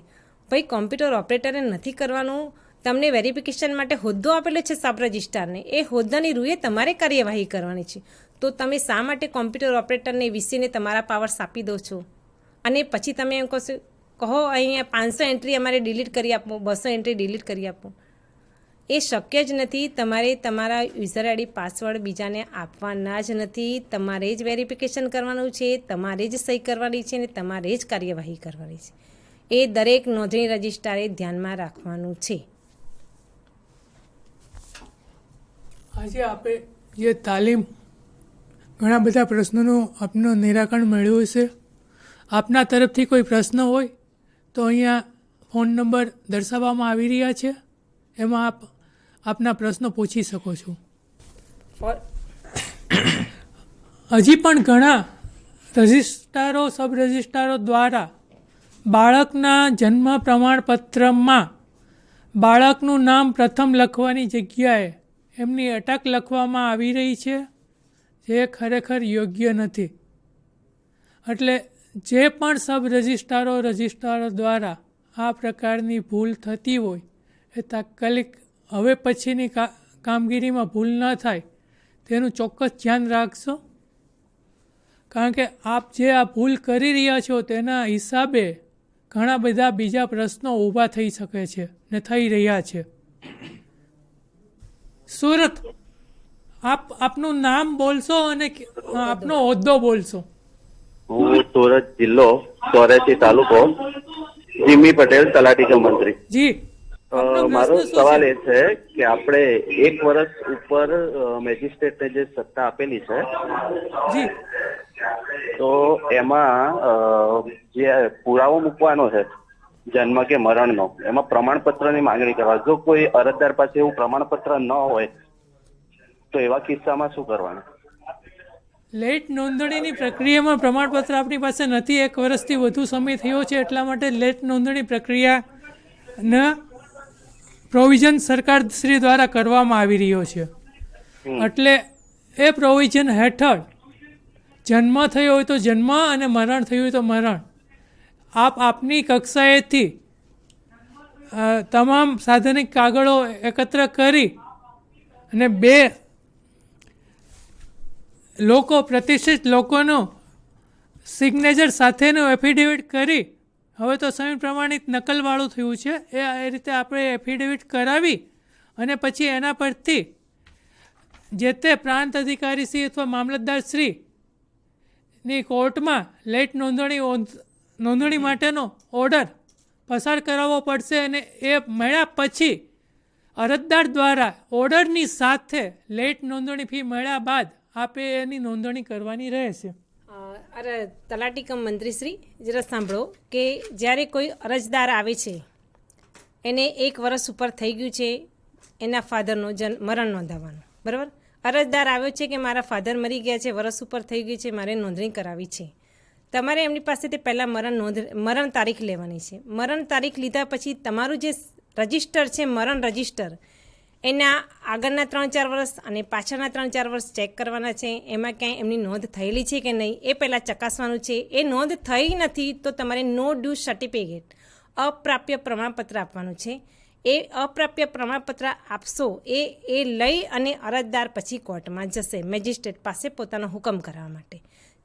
ભાઈ કોમ્પ્યુટર ઓપરેટરે નથી કરવાનું. તમને વેરિફિકેશન માટે હોદ્દો આપેલો છે સબ રજિસ્ટ્રારને, એ હોદ્દાની રૂએ તમારે કાર્યવાહી કરવાની છે. તો તમે શા માટે કોમ્પ્યુટર ઓપરેટરને વીસીને તમારા પાવર્સ આપી દો છો અને પછી તમે એમ કહો અહીંયા 500 એન્ટ્રી અમારે ડિલીટ કરી આપો, 200 એન્ટ્રી ડિલીટ કરી આપો. એ શક્ય જ નથી. તમારે તમારા યુઝર આઈડી પાસવર્ડ બીજાને આપવાના જ નથી. તમારે જ વેરિફિકેશન કરવાનું છે, તમારે જ સહી કરવાની છે અને તમારે જ કાર્યવાહી કરવાની છે. એ દરેક નોંધણી રજિસ્ટ્રારે ધ્યાનમાં રાખવાનું છે. આજે આપણે જે તાલીમ, ઘણા બધા પ્રશ્નોનું આપનું નિરાકરણ મેળવ્યું છે. આપના તરફથી કોઈ પ્રશ્ન હોય તો અહીંયા ફોન નંબર દર્શાવવામાં આવી રહ્યા છે, એમાં આપ આપના પ્રશ્નો પૂછી શકો છો. હજી પણ ઘણા રજિસ્ટ્રારો, સબ રજિસ્ટ્રારો દ્વારા બાળકના જન્મ પ્રમાણપત્રમાં બાળકનું નામ પ્રથમ લખવાની જગ્યાએ એમની અટક લખવામાં આવી રહી છે, જે ખરેખર યોગ્ય નથી. એટલે જે પણ સબ રજિસ્ટ્રારો દ્વારા આ પ્રકારની ભૂલ થતી હોય એ તાત્કાલિક હવે પછીની કામગીરીમાં ભૂલ ન થાય તેનું ચોક્કસ ધ્યાન રાખશો. કારણ કે આપ જે આ ભૂલ કરી રહ્યા છો તેના હિસાબે ઘણા બધા બીજા પ્રશ્નો ઊભા થઈ શકે છે ને થઈ રહ્યા છે. સુરત, આપનું નામ બોલશો અને આપનો હોદ્દો બોલશો. હું સુરત જિલ્લો 84 તાલુકો જીમી પટેલ, તલાટી કમ મંત્રી. જી, મારો સવાલ એ છે કે આપણે 1 વર્ષ ઉપર મેજિસ્ટ્રેટને જે સત્તા આપેલી છે, જી, તો એમાં જે પુરાવો મૂકવાનો છે જન્મ કે મરણનો, એમાં પ્રમાણપત્રની માંગણી કરવા. જો કોઈ અરજદાર પાસે એવું પ્રમાણપત્ર ન હોય તો એવા કિસ્સામાં શું કરવાનું? લેટ નોંધણીની પ્રક્રિયામાં પ્રમાણપત્ર આપણી પાસે નથી. 1 વર્ષથી વધુ સમય થયો છે, એટલા માટે લેટ નોંધણી પ્રક્રિયાના પ્રોવિઝન સરકાર શ્રી દ્વારા કરવામાં આવી રહ્યો છે. એટલે એ પ્રોવિઝન હેઠળ જન્મ થયો હોય તો જન્મ અને મરણ થયું હોય તો મરણ, આપની કક્ષાએથી તમામ સાધનિક કાગળો એકત્ર કરી અને 2 લોકો, પ્રતિષ્ઠિત લોકોનો સિગ્નેચર સાથેનું એફિડેવિટ કરી, હવે તો સ્વયં પ્રમાણિત નકલવાળું થયું છે, એ રીતે આપણે એફિડેવિટ કરાવી અને પછી એના પરથી જે તે પ્રાંત અધિકારીશ્રી અથવા મામલતદારશ્રીની કોર્ટમાં લેટ નોંધણી માટેનો ઓર્ડર પસાર કરાવવો પડશે અને એ મળ્યા પછી અરજદાર દ્વારા ઓર્ડરની સાથે લેટ નોંધણી ફી મળ્યા બાદ આપે એની નોંધણી કરવાની રહેશે. અરે તલાટી કમ મંત્રીશ્રી, જરા સાંભળો કે જ્યારે કોઈ અરજદાર આવે છે, એને 1 વર્ષ ઉપર થઈ ગયું છે એના ફાધરનું મરણ નોંધાવવાનું, બરાબર? અરજદાર આવ્યો છે કે મારા ફાધર મરી ગયા છે, વર્ષ ઉપર થઈ ગયું છે, મારે નોંધણી કરાવી છે. તમારે એમની પાસેથી પહેલાં મરણ તારીખ લેવાની છે. મરણ તારીખ લીધા પછી તમારું જે રજિસ્ટર છે મરણ રજિસ્ટર, એના આગળના 3-4 વર્ષ અને પાછળના 3-4 વર્ષ ચેક કરવાના છે. એમાં ક્યાંય એમની નોંધ થયેલી છે કે નહીં એ પહેલાં ચકાસવાનું છે. એ નોંધ થઈ નથી તો તમારે નો ડ્યુ સર્ટિફિકેટ, અપ્રાપ્ય પ્રમાણપત્ર આપવાનું છે. એ અપ્રાપ્ય પ્રમાણપત્ર આપશો એ લઈ અને અરજદાર પછી કોર્ટમાં જશે મેજિસ્ટ્રેટ પાસે પોતાનો હુકમ કરાવવા માટે.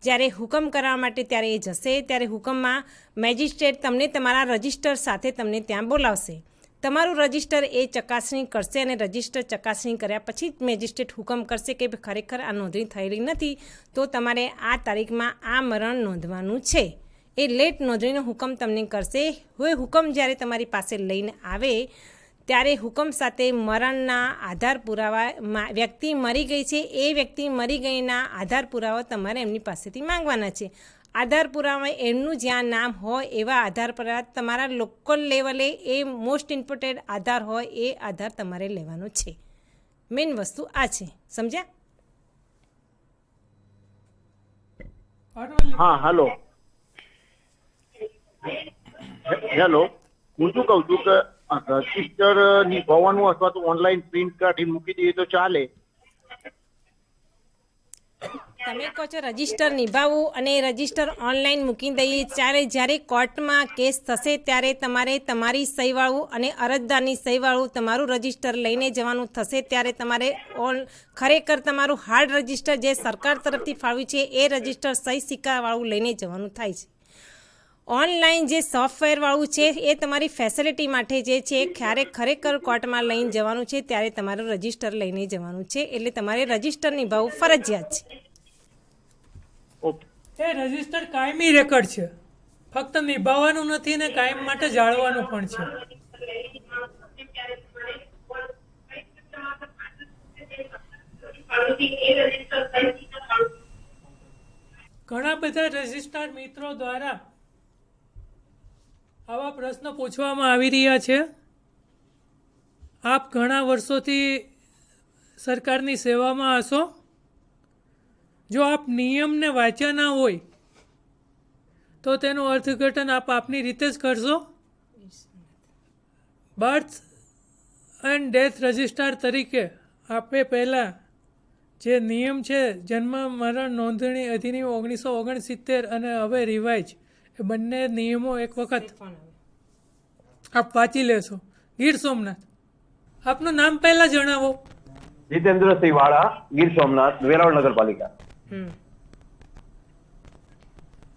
જ્યારે હુકમ કરાવવા માટે ત્યારે એ જશે ત્યારે હુકમમાં મેજિસ્ટ્રેટ તમને તમારા રજિસ્ટર સાથે તમને ત્યાં બોલાવશે. તમારું રજિસ્ટર એ ચકાસણી કરશે અને રજિસ્ટર ચકાસણી કર્યા પછી જ મેજિસ્ટ્રેટ હુકમ કરશે કે ખરેખર આ નોંધણી થયેલી નથી તો તમારે આ તારીખમાં આ મરણ નોંધવાનું છે. એ લેટ નોંધણીનો હુકમ તમને કરશે. હવે હુકમ જ્યારે તમારી પાસે લઈને આવે ત્યારે હુકમ સાથે મરણના આધાર પુરાવા, વ્યક્તિ મરી ગઈ છે એ વ્યક્તિ મરી ગઈના આધાર પુરાવા તમારે એમની પાસેથી માંગવાના છે. આધાર પુરાવા એમનું જ્યાં નામ હોય એવા આધાર પુરાવા તમારા લોકલ લેવલે એ મોસ્ટ ઇમ્પોર્ટન્ટ આધાર હોય એ આધાર તમારે લેવાનો છે. મેઇન વસ્તુ આ છે, સમજ્યા? હા હેલો હું શું કહું છું કે રજીસ્ટર નિભાવવાનું અથવા તો ઓનલાઈન પ્રિન્ટ કાઢી મૂકી દઈએ તો ચાલે? તમે કહો છો રજિસ્ટર નિભાવવું અને રજિસ્ટર ઓનલાઈન મૂકી દઈએ ત્યારે જ્યારે કોર્ટમાં કેસ થશે ત્યારે તમારે તમારી સહીવાળું અને અરજદારની સહીવાળું તમારું રજિસ્ટર લઈને જવાનું થશે. ત્યારે તમારે ખરેખર તમારું હાર્ડ રજિસ્ટર જે સરકાર તરફથી ફાળવ્યું છે એ રજિસ્ટર સહી સિક્કાવાળું લઈને જવાનું થાય છે. ઓનલાઈન જે સોફ્ટવેરવાળું છે એ તમારી ફેસિલિટી માટે જે છે ખરેખર કોર્ટમાં લઈને જવાનું છે ત્યારે તમારું રજિસ્ટર લઈને જવાનું છે. એટલે તમારે રજિસ્ટર નિભાવવું ફરજિયાત છે. એ રજિસ્ટર કાયમી રેકોર્ડ છે, ફક્ત નિભાવવાનું નથી ને કાયમ માટે જાળવાનું પણ છે. ઘણા બધા રજિસ્ટ્રાર મિત્રો દ્વારા આવા પ્રશ્નો પૂછવામાં આવી રહ્યા છે. આપ ઘણા વર્ષોથી સરકારની સેવામાં હશો. જો આપ નિયમને વાંચ્યા ના હોય તો તેનું અર્થઘટન આપ આપની રીતે જ કરશો. બર્થ એન્ડ ડેથ રજિસ્ટ્રાર તરીકે આપે પહેલાં જે નિયમ છે જન્મ મરણ નોંધણી અધિનિયમ 1969 અને હવે રિવાઇઝ એ બંને નિયમો એક વખત આપ વાંચી લેશો. ગીર સોમનાથ, આપનું નામ પહેલાં જણાવો. જીતેન્દ્રસિંહ વાળા, ગીર સોમનાથ, વેરાવળ નગરપાલિકા.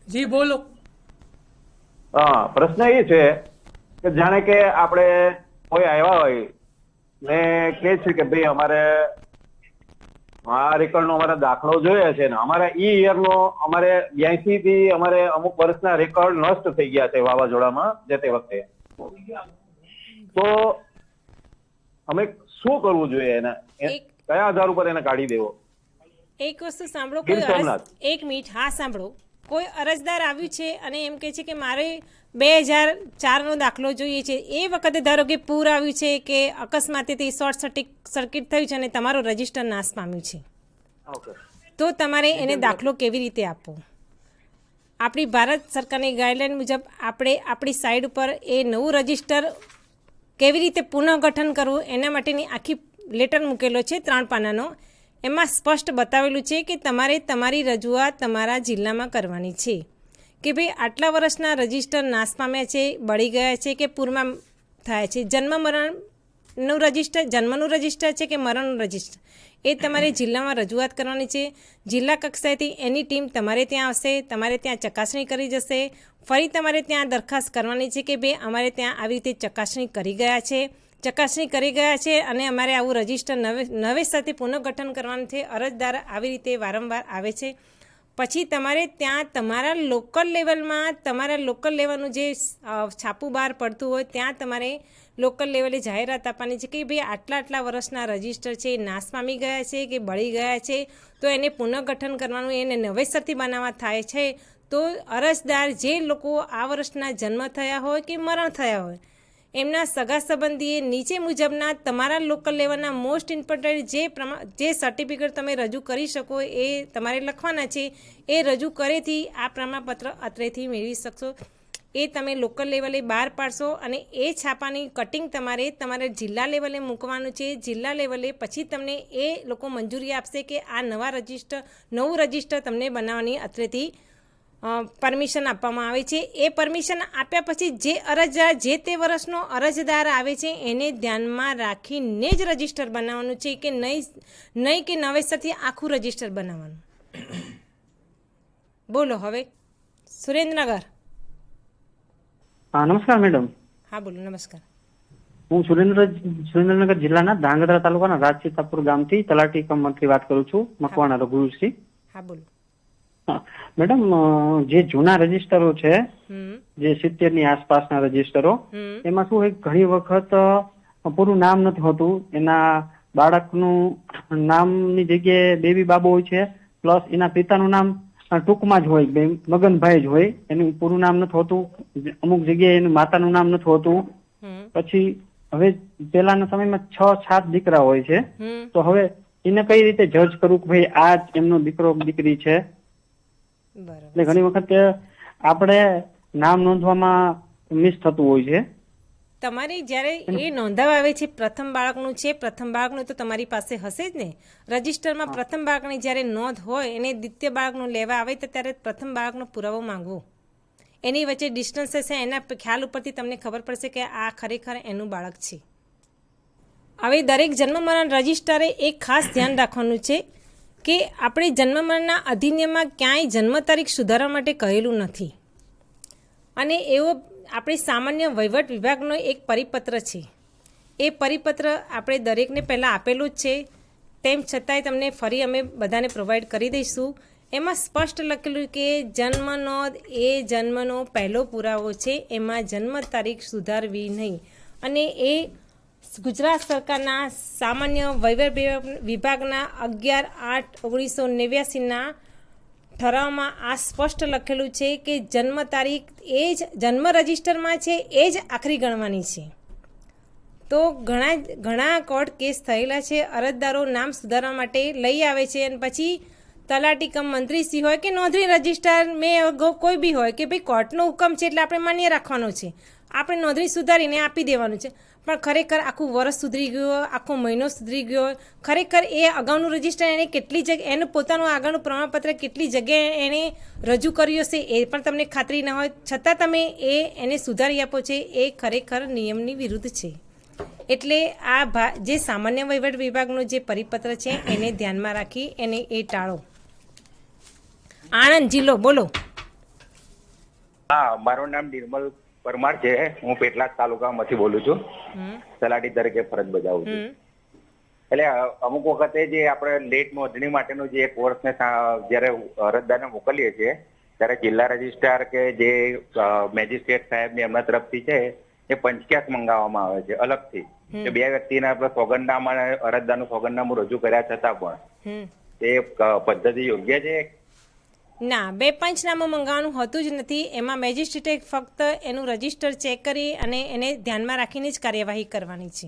જી બોલો. હા, પ્રશ્ન એ છે કે જાણે કે આપણે કોઈ આવ્યા હોય ને કે છે કે ભાઈ અમારે આ રેકોર્ડનો અમારે દાખલો જોઈએ છે ને અમારા યરનો અમારે 82 થી અમારે અમુક વર્ષના રેકોર્ડ નષ્ટ થઈ ગયા છે વાવાઝોડામાં જે તે વખતે, તો અમે શું કરવું જોઈએ? એને કયા આધાર ઉપર એને કાઢી દેવો? એક વસ્તુ સાંભળો, ગીર સોમનાથ. એક મિનિટ, હા સાંભળો. કોઈ અરજદાર આવ્યું છે અને એમ કહે છે કે મારે 2004નો દાખલો જોઈએ છે. એ વખતે ધારો કે પૂર આવ્યું છે કે અકસ્માતથી શોર્ટ સર્કિટ થયું છે અને તમારું રજિસ્ટર નાશ પામ્યું છે, તો તમારે એને દાખલો કેવી રીતે આપવો? આપણી ભારત સરકારની ગાઈડલાઈન મુજબ આપણે આપણી સાઈડ ઉપર એ નવું રજિસ્ટર કેવી રીતે પુનઃગઠન કરવું એના માટેની આખી લેટર મૂકેલો છે 3 પાનાનો. એમાં સ્પષ્ટ બતાવેલું છે કે તમારે તમારી રજૂઆત તમારા જિલ્લામાં કરવાની છે કે ભાઈ આટલા વર્ષના રજિસ્ટર નાશ પામ્યા છે, બળી ગયા છે કે પૂરમાં થાય છે. જન્મનું રજિસ્ટર છે કે મરણનું રજિસ્ટર એ તમારે જિલ્લામાં રજૂઆત કરવાની છે. જિલ્લા કક્ષાએથી એની ટીમ તમારે ત્યાં આવશે, તમારે ત્યાં ચકાસણી કરી જશે. ફરી તમારે ત્યાં દરખાસ્ત કરવાની છે કે ભાઈ અમારે ત્યાં આવી રીતે ચકાસણી કરી ગયા છે અને અમારે આવું રજિસ્ટર નવેસરથી પુનઃગઠન કરવાનું છે. અરજદાર આવી રીતે વારંવાર આવે છે. પછી તમારે ત્યાં તમારા લોકલ લેવલનું જે છાપું બહાર પડતું હોય ત્યાં તમારે લોકલ લેવલે જાહેરાત આપવાની છે કે ભાઈ આટલા વર્ષના રજિસ્ટર છે એ નાશ પામી ગયા છે કે બળી ગયા છે, તો એને પુનઃગઠન કરવાનું, એને નવેસરથી બનાવવા થાય છે. તો અરજદાર જે લોકો આ વર્ષના જન્મ થયા હોય કે મરણ થયા હોય એમના સગા સંબંધીએ નીચે મુજબના તમારા લોકલ લેવલના મોસ્ટ ઇમ્પોર્ટન્ટ જે સર્ટિફિકેટ તમે રજૂ કરી શકો એ તમારે લખવાના છે. એ રજૂ કરેથી આ પ્રમાણપત્ર અત્રેથી મેળવી શકશો. એ તમે લોકલ લેવલે બહાર પાડશો અને એ છાપાની કટિંગ તમારે જિલ્લા લેવલે મૂકવાનું છે. જિલ્લા લેવલે પછી તમને એ લોકો મંજૂરી આપશે કે આ નવું રજિસ્ટર તમને બનાવવાની અત્રેથી પરમિશન આપવામાં આવે છે. એ પરમિશન આપ્યા પછી જે અરજદાર જે તે વર્ષનો અરજદાર આવે છે એને ધ્યાનમાં રાખીને જ રજિસ્ટર બનાવવાનું છે કે નહીં કે નવેસરથી આખું રજિસ્ટર બનાવવાનું. બોલો હવે સુરેન્દ્રનગર. હા નમસ્કાર મેડમ. હા બોલો. નમસ્કાર. હું સુરેન્દ્રનગર જિલ્લાના ધાંગધ્રા તાલુકાના રાજસીતાપુર ગામથી તલાટી કમ મંત્રી વાત કરું છું, મકવાણા રઘુવીરસિંહ. હા બોલો. મેડમ, જે જૂના રજીસ્ટરો છે, જે 70 ની આસપાસના રજીસ્ટરો, એમાં શું હોય ઘણી વખત પૂરું નામ નથી હોતું. એના બાળકનું નામની જગ્યાએ બેબી બાબુ હોય છે, પ્લસ એના પિતાનું નામ ટૂંકમાં જ હોય, મગનભાઈ જ હોય, એનું પૂરું નામ નથી હોતું. અમુક જગ્યાએ એનું માતાનું નામ નથી હોતું. પછી હવે પેલાના સમયમાં 6-7 દીકરા હોય છે, તો હવે એને કઈ રીતે જજ કરવું કે ભાઈ આ જ એમનો દીકરો દીકરી છે? એટલે ઘણી વખત આપણે નામ નોંધવામાં મિસ થતું હોય છે. તમારે જ્યારે એ નોંધાવા આવે છે પ્રથમ બાળકનું તો તમારી પાસે હશે જ ને. રજિસ્ટરમાં પ્રથમ બાળકની જ્યારે નોંધ હોય એને દ્વિતીય બાળકનું લેવા આવે તો ત્યારે પ્રથમ બાળકનો પુરાવો માંગવો. એની વચ્ચે ડિસ્ટન્સ હશે, એના ખ્યાલ ઉપરથી તમને ખબર પડશે કે આ ખરેખર એનું બાળક છે. હવે દરેક જન્મ મરણ રજિસ્ટરે એક ખાસ ધ્યાન રાખવાનું છે કે આપણે જન્મ મરણના અધિનિયમમાં ક્યાંય જન્મ તારીખ સુધારવા માટે કહેલું નથી. અને એવો આપણે સામાન્ય વહીવટ વિભાગનો એક પરિપત્ર છે. એ પરિપત્ર આપણે દરેકને પહેલાં આપેલું જ છે, તેમ છતાંય તમને ફરી અમે બધાને પ્રોવાઈડ કરી દઈશું. એમાં સ્પષ્ટ લખેલું કે જન્મ નોંધ એ જન્મનો પહેલો પુરાવો છે, એમાં જન્મ તારીખ સુધારવી નહીં. અને એ ગુજરાત સરકારના સામાન્ય વહીવટ વિભાગના 11/8/1989ના ઠરાવમાં આ સ્પષ્ટ લખેલું છે કે જન્મ તારીખ એ જ જન્મ રજિસ્ટરમાં છે એ જ આખરી ગણવાની છે. તો ઘણા કોર્ટ કેસ થયેલા છે. અરજદારો નામ સુધારવા માટે લઈ આવે છે અને પછી તલાટી કમ મંત્રીશ્રી હોય કે નોંધણી રજિસ્ટર કોઈ બી હોય કે ભાઈ કોર્ટનો હુકમ છે એટલે આપણે માન્ય રાખવાનો છે, આપણે નોંધણી સુધારીને આપી દેવાનું છે. પણ ખરેખર આખું વર્ષ સુધરી ગયું, આખો મહિનો સુધરી ગયો, ખરેખર એ અગાઉનું રજિસ્ટર એને કેટલી જગ્યાએ એનું પોતાનું આગળનું પ્રમાણપત્ર કેટલી જગ્યાએ એને રજૂ કર્યું હશે એ પણ તમને ખાતરી ના હોય, છતાં તમે એને સુધારી આપો છો, એ ખરેખર નિયમની વિરુદ્ધ છે. એટલે આ જે સામાન્ય વહીવટ વિભાગનો જે પરિપત્ર છે એને ધ્યાનમાં રાખી એને એ ટાળો. આણંદ જિલ્લો. બોલો. હા, મારું નામ નિર્મલ પરમાર છે. હું પેટલાદ તાલુકામાંથી બોલું છું, તલાટી તરીકે ફરજ બજાવું છું. એટલે અમુક વખતે જે આપણે લેટ નોંધણી માટેનો જે કોર્સને જયારે અરજદારને મોકલીએ છીએ ત્યારે જિલ્લા રજિસ્ટ્રાર કે જે મેજિસ્ટ્રેટ સાહેબ ને એમના તરફથી છે એ પંચક્યાસ મંગાવવામાં આવે છે અલગથી, કે 2 વ્યક્તિના આપણે સોગંદનામા અરજદારનું સોગંદનામું રજૂ કર્યા છતાં પણ એ પદ્ધતિ યોગ્ય છે? ના, 2 પંચનામું મંગાવવાનું હોતું જ નથી. એમાં મેજિસ્ટ્રેટે ફક્ત એનું રજિસ્ટર ચેક કરી અને એને ધ્યાનમાં રાખીને જ કાર્યવાહી કરવાની છે.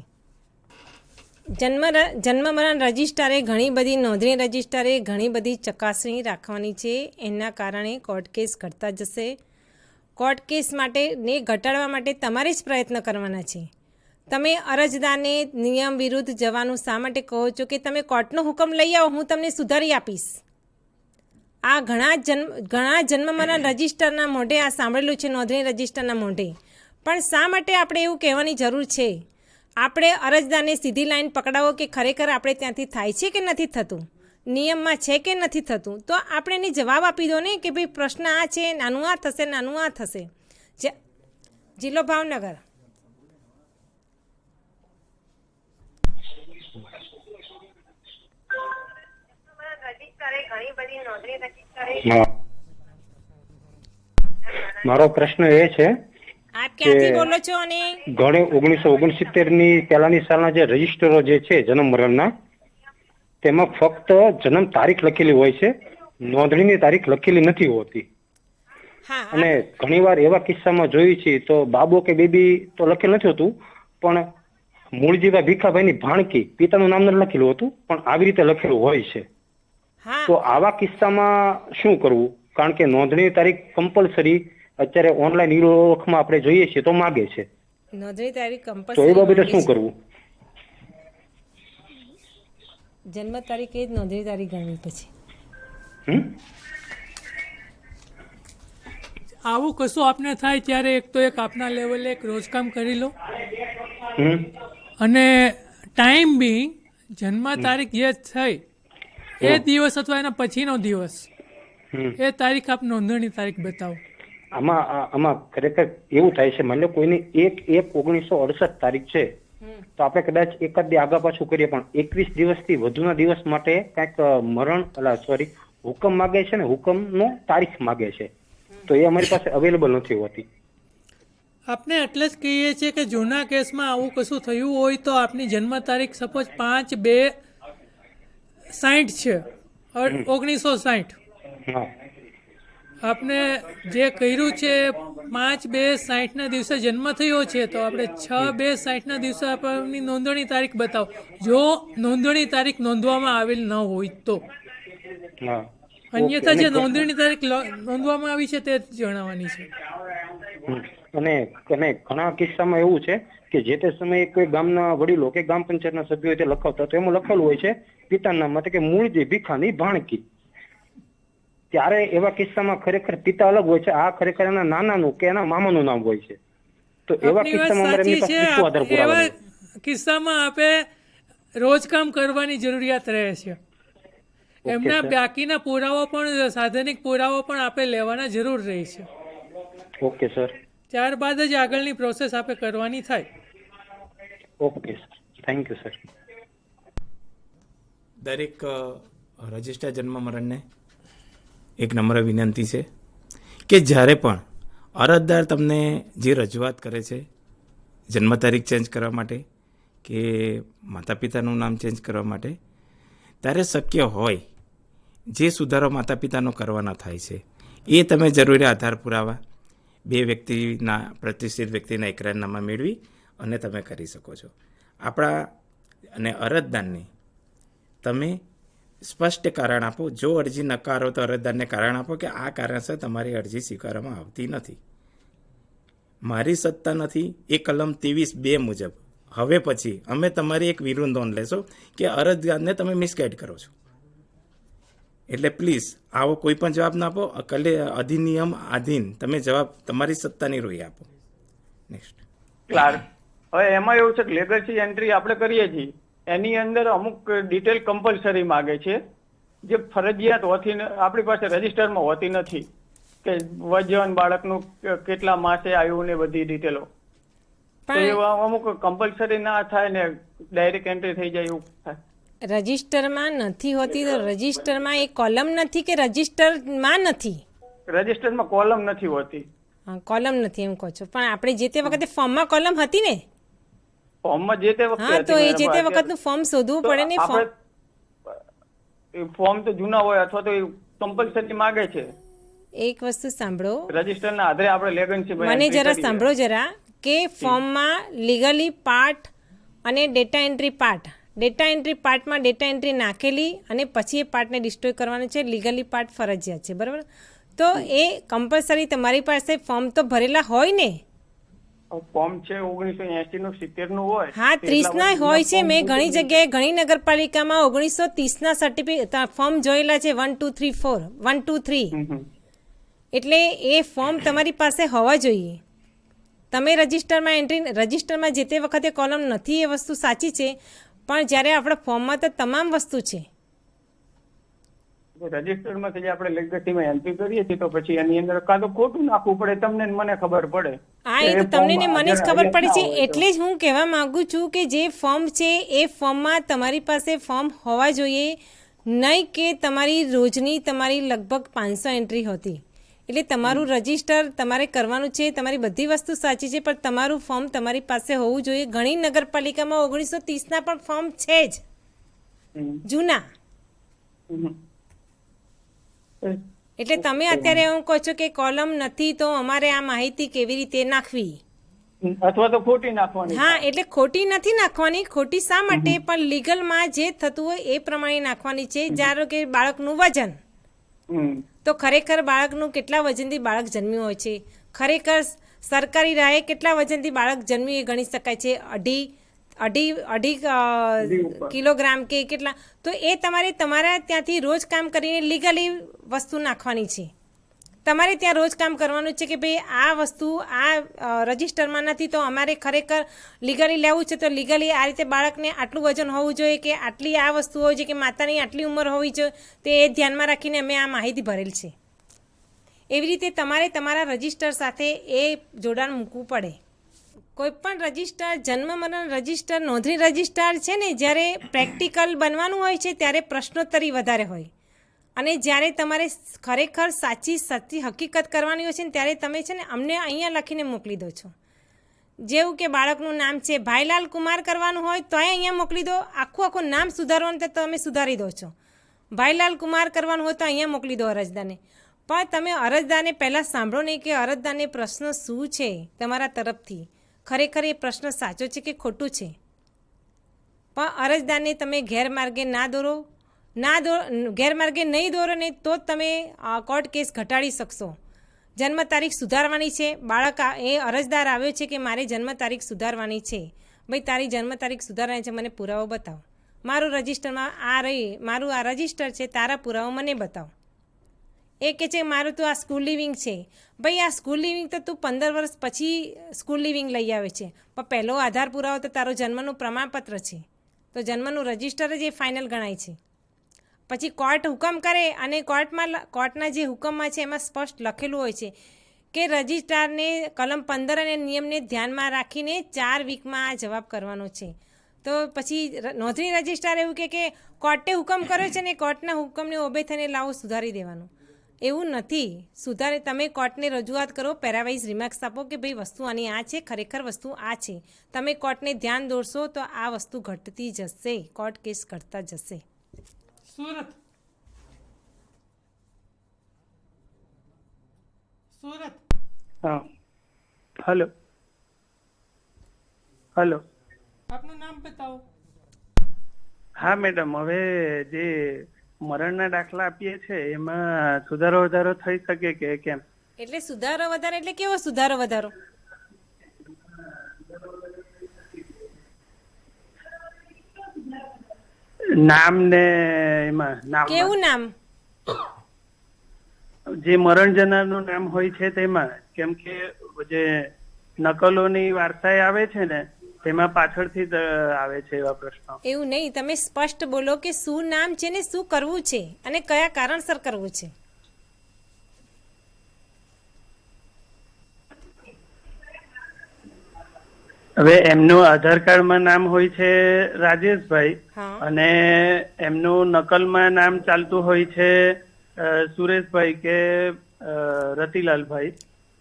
જન્મ મરણ રજિસ્ટરે ઘણી બધી નોંધણી રજિસ્ટરે ઘણી બધી ચકાસણી રાખવાની છે. એના કારણે કોર્ટ કેસ ઘટતા જશે. કોર્ટ કેસ માટે ને ઘટાડવા માટે તમારે જ પ્રયત્ન કરવાના છે. તમે અરજદારને નિયમ વિરુદ્ધ જવાનું શા માટે કહો છો કે તમે કોર્ટનો હુકમ લઈ આવો, હું તમને સુધારી આપીશ? આ ઘણા જન્મ મરણ રજિસ્ટરના મોઢે આ સાંભળેલું છે, નોંધણી રજિસ્ટરના મોઢે. પણ શા માટે આપણે એવું કહેવાની જરૂર છે? આપણે અરજદારને સીધી લાઈન પકડાવો કે ખરેખર આપણે ત્યાંથી થાય છે કે નથી થતું, નિયમમાં છે કે નથી થતું, તો આપણે એને જવાબ આપી દો ને કે ભાઈ પ્રશ્ન આ છે, નાનું આ થશે, નાનું આ થશે. જિલ્લો ભાવનગર. મારો પ્રશ્ન એ છે આપ ક્યાંથી બોલો છો? અને ઘણી 1969 ની પહેલાની સાલના જે રજીસ્ટરો જે છે જન્મ મરણના, તેમાં ફક્ત જન્મ તારીખ લખેલી હોય છે, નોંધણીની તારીખ લખેલી નથી હોતી. હા અને ઘણીવાર એવા કિસ્સામાં જોયું છે તો બાબો કે બેબી તો લખેલ નથી હોતું, પણ મૂળજીભાઈ ભીખાભાઈની ભાણકી પિતાનું નામ નથી લખેલું હતું, પણ આવી રીતે લખેલું હોય છે. હા તો આવા કિસ્સામાં શું કરવું? કારણ કે નોંધણીની તારીખ કમ્પલસરી અત્યારે ઓનલાઈન ઓળખમાં આપણે જોઈએ છીએ તો માગે છે, નોંધણી તારીખ તો એ કમ્પલસરી બાબતે શું કરવું? જન્મ તારીખ એ જ નોંધણી તારીખ ગણવી પછી. હમ? આવું કશું આપને થાય ત્યારે એક તો એક આપના લેવલે એક રોજકામ કરી લો, હમ? અને ટાઈમ બી જન્મ તારીખ જે થઈ એ દિવસ અથવા એના પછીનો દિવસ હમ. એ તારીખ આપ નોંધણી તારીખ બતાવો. આમાં ખરેખર એવું થાય છે, માની લો કોઈની 1/1/1968 તારીખ છે તો આપણે કદાચ એકાદ દી આગા પાછું કરીએ, પણ 21 દિવસથી વધુના દિવસ માટે કંઈક હુકમ માગે છે ને, હુકમનો તારીખ માગે છે, તો એ અમારી પાસે અવેલેબલ નથી હોતી. આપને એટલે જ કહીએ છીએ કે જૂના કેસમાં આવું કશું થયું હોય તો આપની જન્મ તારીખ સપોઝ 5/2/60 છે, 1960. હા, આપને જે કર્યું છે 5/2/60 દિવસે જન્મ થયો છે તો આપણે 6/2/60 દિવસે આપની નોંધણી તારીખ બતાવો, જો નોંધણી તારીખ નોંધવામાં આવેલ ન હોય તો. હા. અન્યથા જે નોંધણી તારીખ નોંધવામાં આવી છે તે જ જણાવવાની છે. હમ. અને ઘણા કિસ્સામાં એવું છે કે જે તે સમયે કોઈ ગામના વડીલો કે ગ્રામ પંચાયતના સભ્યો તે લખાવતા તો એમાં લખેલું હોય છે પિતાના નામ કે મૂળજી ભીખાની ભાણકી. ત્યારે એવા કિસ્સામાં ખરેખર પિતા અલગ હોય છે, આ ખરેખર એના નાનાનું કે એના મામાનું નામ હોય છે. તો એવા આપની વાત કિસ્સામાં અમારે એમની સાચી પાસે શું આધાર છે. પુરાવા એવા કિસ્સામાં આપે રોજકામ કરવાની જરૂરિયાત રહે છે. એમના બાકીના પુરાવા પણ સાધનિક પુરાવા પણ આપે લેવાના જરૂર રહે છે. Okay sir. ત્યારબાદ જ આગળની પ્રોસેસ આપે કરવાની થાય. Okay sir, thank you sir. દરેક રજિસ્ટર જન્મ મરણને એક નમ્ર વિનંતી છે કે જ્યારે પણ અરજદાર તમને જે રજૂઆત કરે છે જન્મ તારીખ ચેન્જ કરવા માટે કે માતા પિતાનું નામ ચેન્જ કરવા માટે, ત્યારે શક્ય હોય જે સુધારો માતા પિતાનો કરવાના થાય છે એ તમે જરૂરી આધાર પુરાવા 2 વ્યક્તિના પ્રતિષ્ઠિત વ્યક્તિના એકરારનામા મેળવી અને તમે કરી શકો છો. આપણા અને અરજદારને તમે સ્પષ્ટ કારણ આપો. જો અરજી નકારો તો અરજદારને કારણ આપો કે આ કારણસર તમારી અરજી સ્વીકારવામાં આવતી નથી, મારી સત્તા નથી, એ કલમ 23(2) મુજબ હવે પછી અમે તમારી એક વિરુદ્ધ નોંધ લેશો કે અરજદારને તમે મિસગાઈડ કરો છો. એટલે પ્લીઝ આવો કોઈ પણ જવાબ ના આપો. અધિનિયમ આધીન તમે જવાબ તમારી સત્તાની રોઈ આપો. Next clerk. હવે એમાં એવું છે કે લેગસી એન્ટ્રી આપણે કરીએ છીએ એની અંદર અમુક ડિટેલ કમ્પલસરી માગે છે જે ફરજિયાત હોતી આપણી પાસે રજિસ્ટરમાં હોતી નથી, કે વજન બાળકનું કેટલા માસે આવ્યું ને બધી ડિટેલો. તો એવા અમુક કમ્પલસરી ના થાય ને ડાયરેક્ટ એન્ટ્રી થઈ જાય એવું થાય. રજિસ્ટરમાં નથી હોતી તો રજિસ્ટરમાં એ કોલમ નથી કે રજિસ્ટરમાં નથી? રજિસ્ટરમાં કોલમ નથી હોતી. હા, કોલમ નથી એમ કહો છો, પણ આપણે જે તે વખતે ફોર્મમાં કોલમ હતી ને? ફોર્મમાં જે તે વખતે હા, તો એ જે તે વખતનું ફોર્મ શોધવું પડે ને. ફોર્મ તો જૂના હોય અથવા તો કમ્પલસરી માગે છે. એક વસ્તુ સાંભળો, રજિસ્ટરના આધારે આપણે લેગન્સી મને જરા સાંભળો જરા, કે ફોર્મમાં લીગલી પાર્ટ અને data entry part, data entry પાર્ટમાં ડેટા એન્ટ્રી નાખેલી અને પછી એ પાર્ટને ડિસ્ટ્રોય કરવાનું છે. લીગલી પાર્ટ ફરજિયાત છે, બરાબર? તો એ કમ્પલસરી તમારી પાસે ફોર્મ તો ભરેલા હોય ને? ફોર્મ છે 1980 નું 70 નું હોય. હા, 30 ના હોય છે. મેં ઘણી જગ્યાએ ઘણી નગરપાલિકામાં 1930 ના સર્ટિફિકેટ ફોર્મ જોયેલા છે. 1 2 3 4 1 2 3. એટલે એ ફોર્મ તમારી પાસે હોવા જોઈએ. તમે રજિસ્ટરમાં એન્ટ્રી, રજિસ્ટરમાં જે તે વખતે કોલમ નથી એ વસ્તુ સાચી છે, પણ જ્યારે આપણા ફોર્મમાં તો તમામ વસ્તુ છે. રજિસ્ટરમાંથી આપણે લેગસીમાં એન્ટ્રી કરીએ છીએ તો પછી એની અંદર કાં તો ખોટું નાખવું પડે, તમને ને મને ખબર પડે. હા, એ તો તમને ને મને જ ખબર પડે છે. એટલે જ હું કહેવા માંગુ છું કે જે ફોર્મ છે એ ફોર્મમાં તમારી પાસે ફોર્મ હોવા જોઈએ, નહીં કે તમારી રોજની તમારી લગભગ 500 એન્ટ્રી હોતી. એટલે તમારું રજિસ્ટર તમારે કરવાનું છે, તમારી બધી વસ્તુ સાચી છે, પણ તમારું ફોર્મ તમારી પાસે હોવું જોઈએ. ઘણી નગરપાલિકામાં 1930 ના પણ ફોર્મ છે જ જૂના. એટલે તમે અત્યારે એવું કહો છો કે કોલમ નથી તો અમારે આ માહિતી કેવી રીતે નાખવી? અથવા તો ખોટી નાખવાની? હા, એટલે ખોટી નથી નાખવાની. ખોટી શા માટે? પણ લીગલમાં જે થતું હોય એ પ્રમાણે નાખવાની છે. ધારો કે બાળકનું વજન, તો ખરેખર બાળકનું કેટલા વજનથી બાળક જન્મ્યું હોય છે, ખરેખર સરકારી રાહે કેટલા વજનથી બાળક જન્મ્યું એ ગણી શકાય છે, અઢી કિલોગ્રામ કે કેટલા. તો એ તમારે તમારા ત્યાંથી રોજ કામ કરીને લીગલી વસ્તુ નાખવાની છે. તમારે ત્યાં રોજ કામ કરવાનું છે કે ભાઈ આ વસ્તુ આ રજિસ્ટરમાં નથી તો અમારે ખરેખર લીગલી લેવું છે, તો લીગલી આ રીતે બાળકને આટલું વજન હોવું જોઈએ કે આટલી આ વસ્તુ હોવી જોઈએ કે માતાની આટલી ઉંમર હોવી જોઈએ, તો એ ધ્યાનમાં રાખીને અમે આ માહિતી ભરેલ છે. એવી રીતે તમારે તમારા રજિસ્ટર સાથે એ જોડાણ મૂકવું પડે. કોઈપણ રજિસ્ટર, જન્મ મરણ રજિસ્ટર, નોંધણી રજિસ્ટર છે ને, જ્યારે પ્રેક્ટિકલ બનવાનું હોય છે ત્યારે પ્રશ્નોત્તરી વધારે હોય, અને જ્યારે તમારે ખરેખર સાચી હકીકત કરવાની હોય છે ને ત્યારે તમે છે ને અમને અહીંયા લખીને મોકલી દો છો. જેવું કે બાળકનું નામ છે ભાઈલાલ કુમાર કરવાનું હોય તો અહીંયા મોકલી દો, આખું નામ સુધારવાનું તો તમે સુધારી દો છો. ભાઈલાલ કુમાર કરવાનું હોય તો અહીંયા મોકલી દો અરજદારને. પણ તમે અરજદારને પહેલાં સાંભળો નહીં કે અરજદારને પ્રશ્ન શું છે તમારા તરફથી, ખરેખર એ પ્રશ્ન સાચો છે કે ખોટું છે. પણ અરજદારને તમે ગેરમાર્ગે ના દોરો, ગેરમાર્ગે નહીં દોરો ને તો જ તમે કોર્ટ કેસ ઘટાડી શકશો. જન્મ તારીખ સુધારવાની છે, બાળક એ અરજદાર આવ્યો છે કે મારે જન્મ તારીખ સુધારવાની છે, ભાઈ તારી જન્મ તારીખ સુધારવાની છે, મને પુરાવો બતાવો. મારું રજિસ્ટરમાં મારું આ રજિસ્ટર છે, તારા પુરાવો મને બતાવો. એ કહે છે મારું તો આ સ્કૂલ લિવિંગ છે. ભાઈ આ સ્કૂલ લિવિંગ તો તું 15 વર્ષ પછી સ્કૂલ લિવિંગ લઈ આવે છે, પણ પહેલો આધાર પુરાવો તો તારો જન્મનું પ્રમાણપત્ર છે, તો જન્મનું રજિસ્ટર જ એ ફાઇનલ ગણાય છે. પછી કોર્ટ હુકમ કરે અને કોર્ટના જે હુકમમાં છે એમાં સ્પષ્ટ લખેલું હોય છે કે રજિસ્ટ્રારને કલમ 15 અને નિયમને ધ્યાનમાં રાખીને 4 વીકમાં આ જવાબ કરવાનો છે. તો પછી નોંધણી રજિસ્ટ્રાર એવું કે કોર્ટે હુકમ કર્યો છે ને કોર્ટના હુકમને ઓબે થઈને લાવો સુધારી દેવાનું. એવું નથી. તમે કોર્ટને રજૂઆત કરો, પેરાવાઇઝ રિમાર્ક્સ આપો કે ભાઈ વસ્તુ આની આ છે, ખરેખર વસ્તુ આ છે. તમે કોર્ટને ધ્યાન દોરશો તો આ વસ્તુ ઘટતી જશે, કોર્ટ કેસ ઘટતા જશે. સુરત હા, હલો, આપનું નામ બતાવો. હા મેડમ, હવે જે મરણના દાખલા આપીએ છે એમાં સુધારો વધારો થઈ શકે કે કેમ? એટલે સુધારો વધારો એટલે કેવો સુધારો વધારો? નામ ને એમાં નામ, કેવું નામ? જે મરણ જનારનું નામ હોય છે તેમાં, કેમ કે જે નકલોની વારસાઈ આવે છે ને તેમાં પાછળથી જ આવે છે એવા પ્રશ્નો. એવું નહીં, તમે સ્પષ્ટ બોલો કે શું નામ છે ને શું કરવું છે અને કયા કારણસર કરવું છે. હવે એમનું આધાર કાર્ડમાં નામ હોય છે રાજેશભાઈ, અને એમનું નકલમાં નામ ચાલતું હોય છે સુરેશભાઈ કે રતિલાલભાઈ,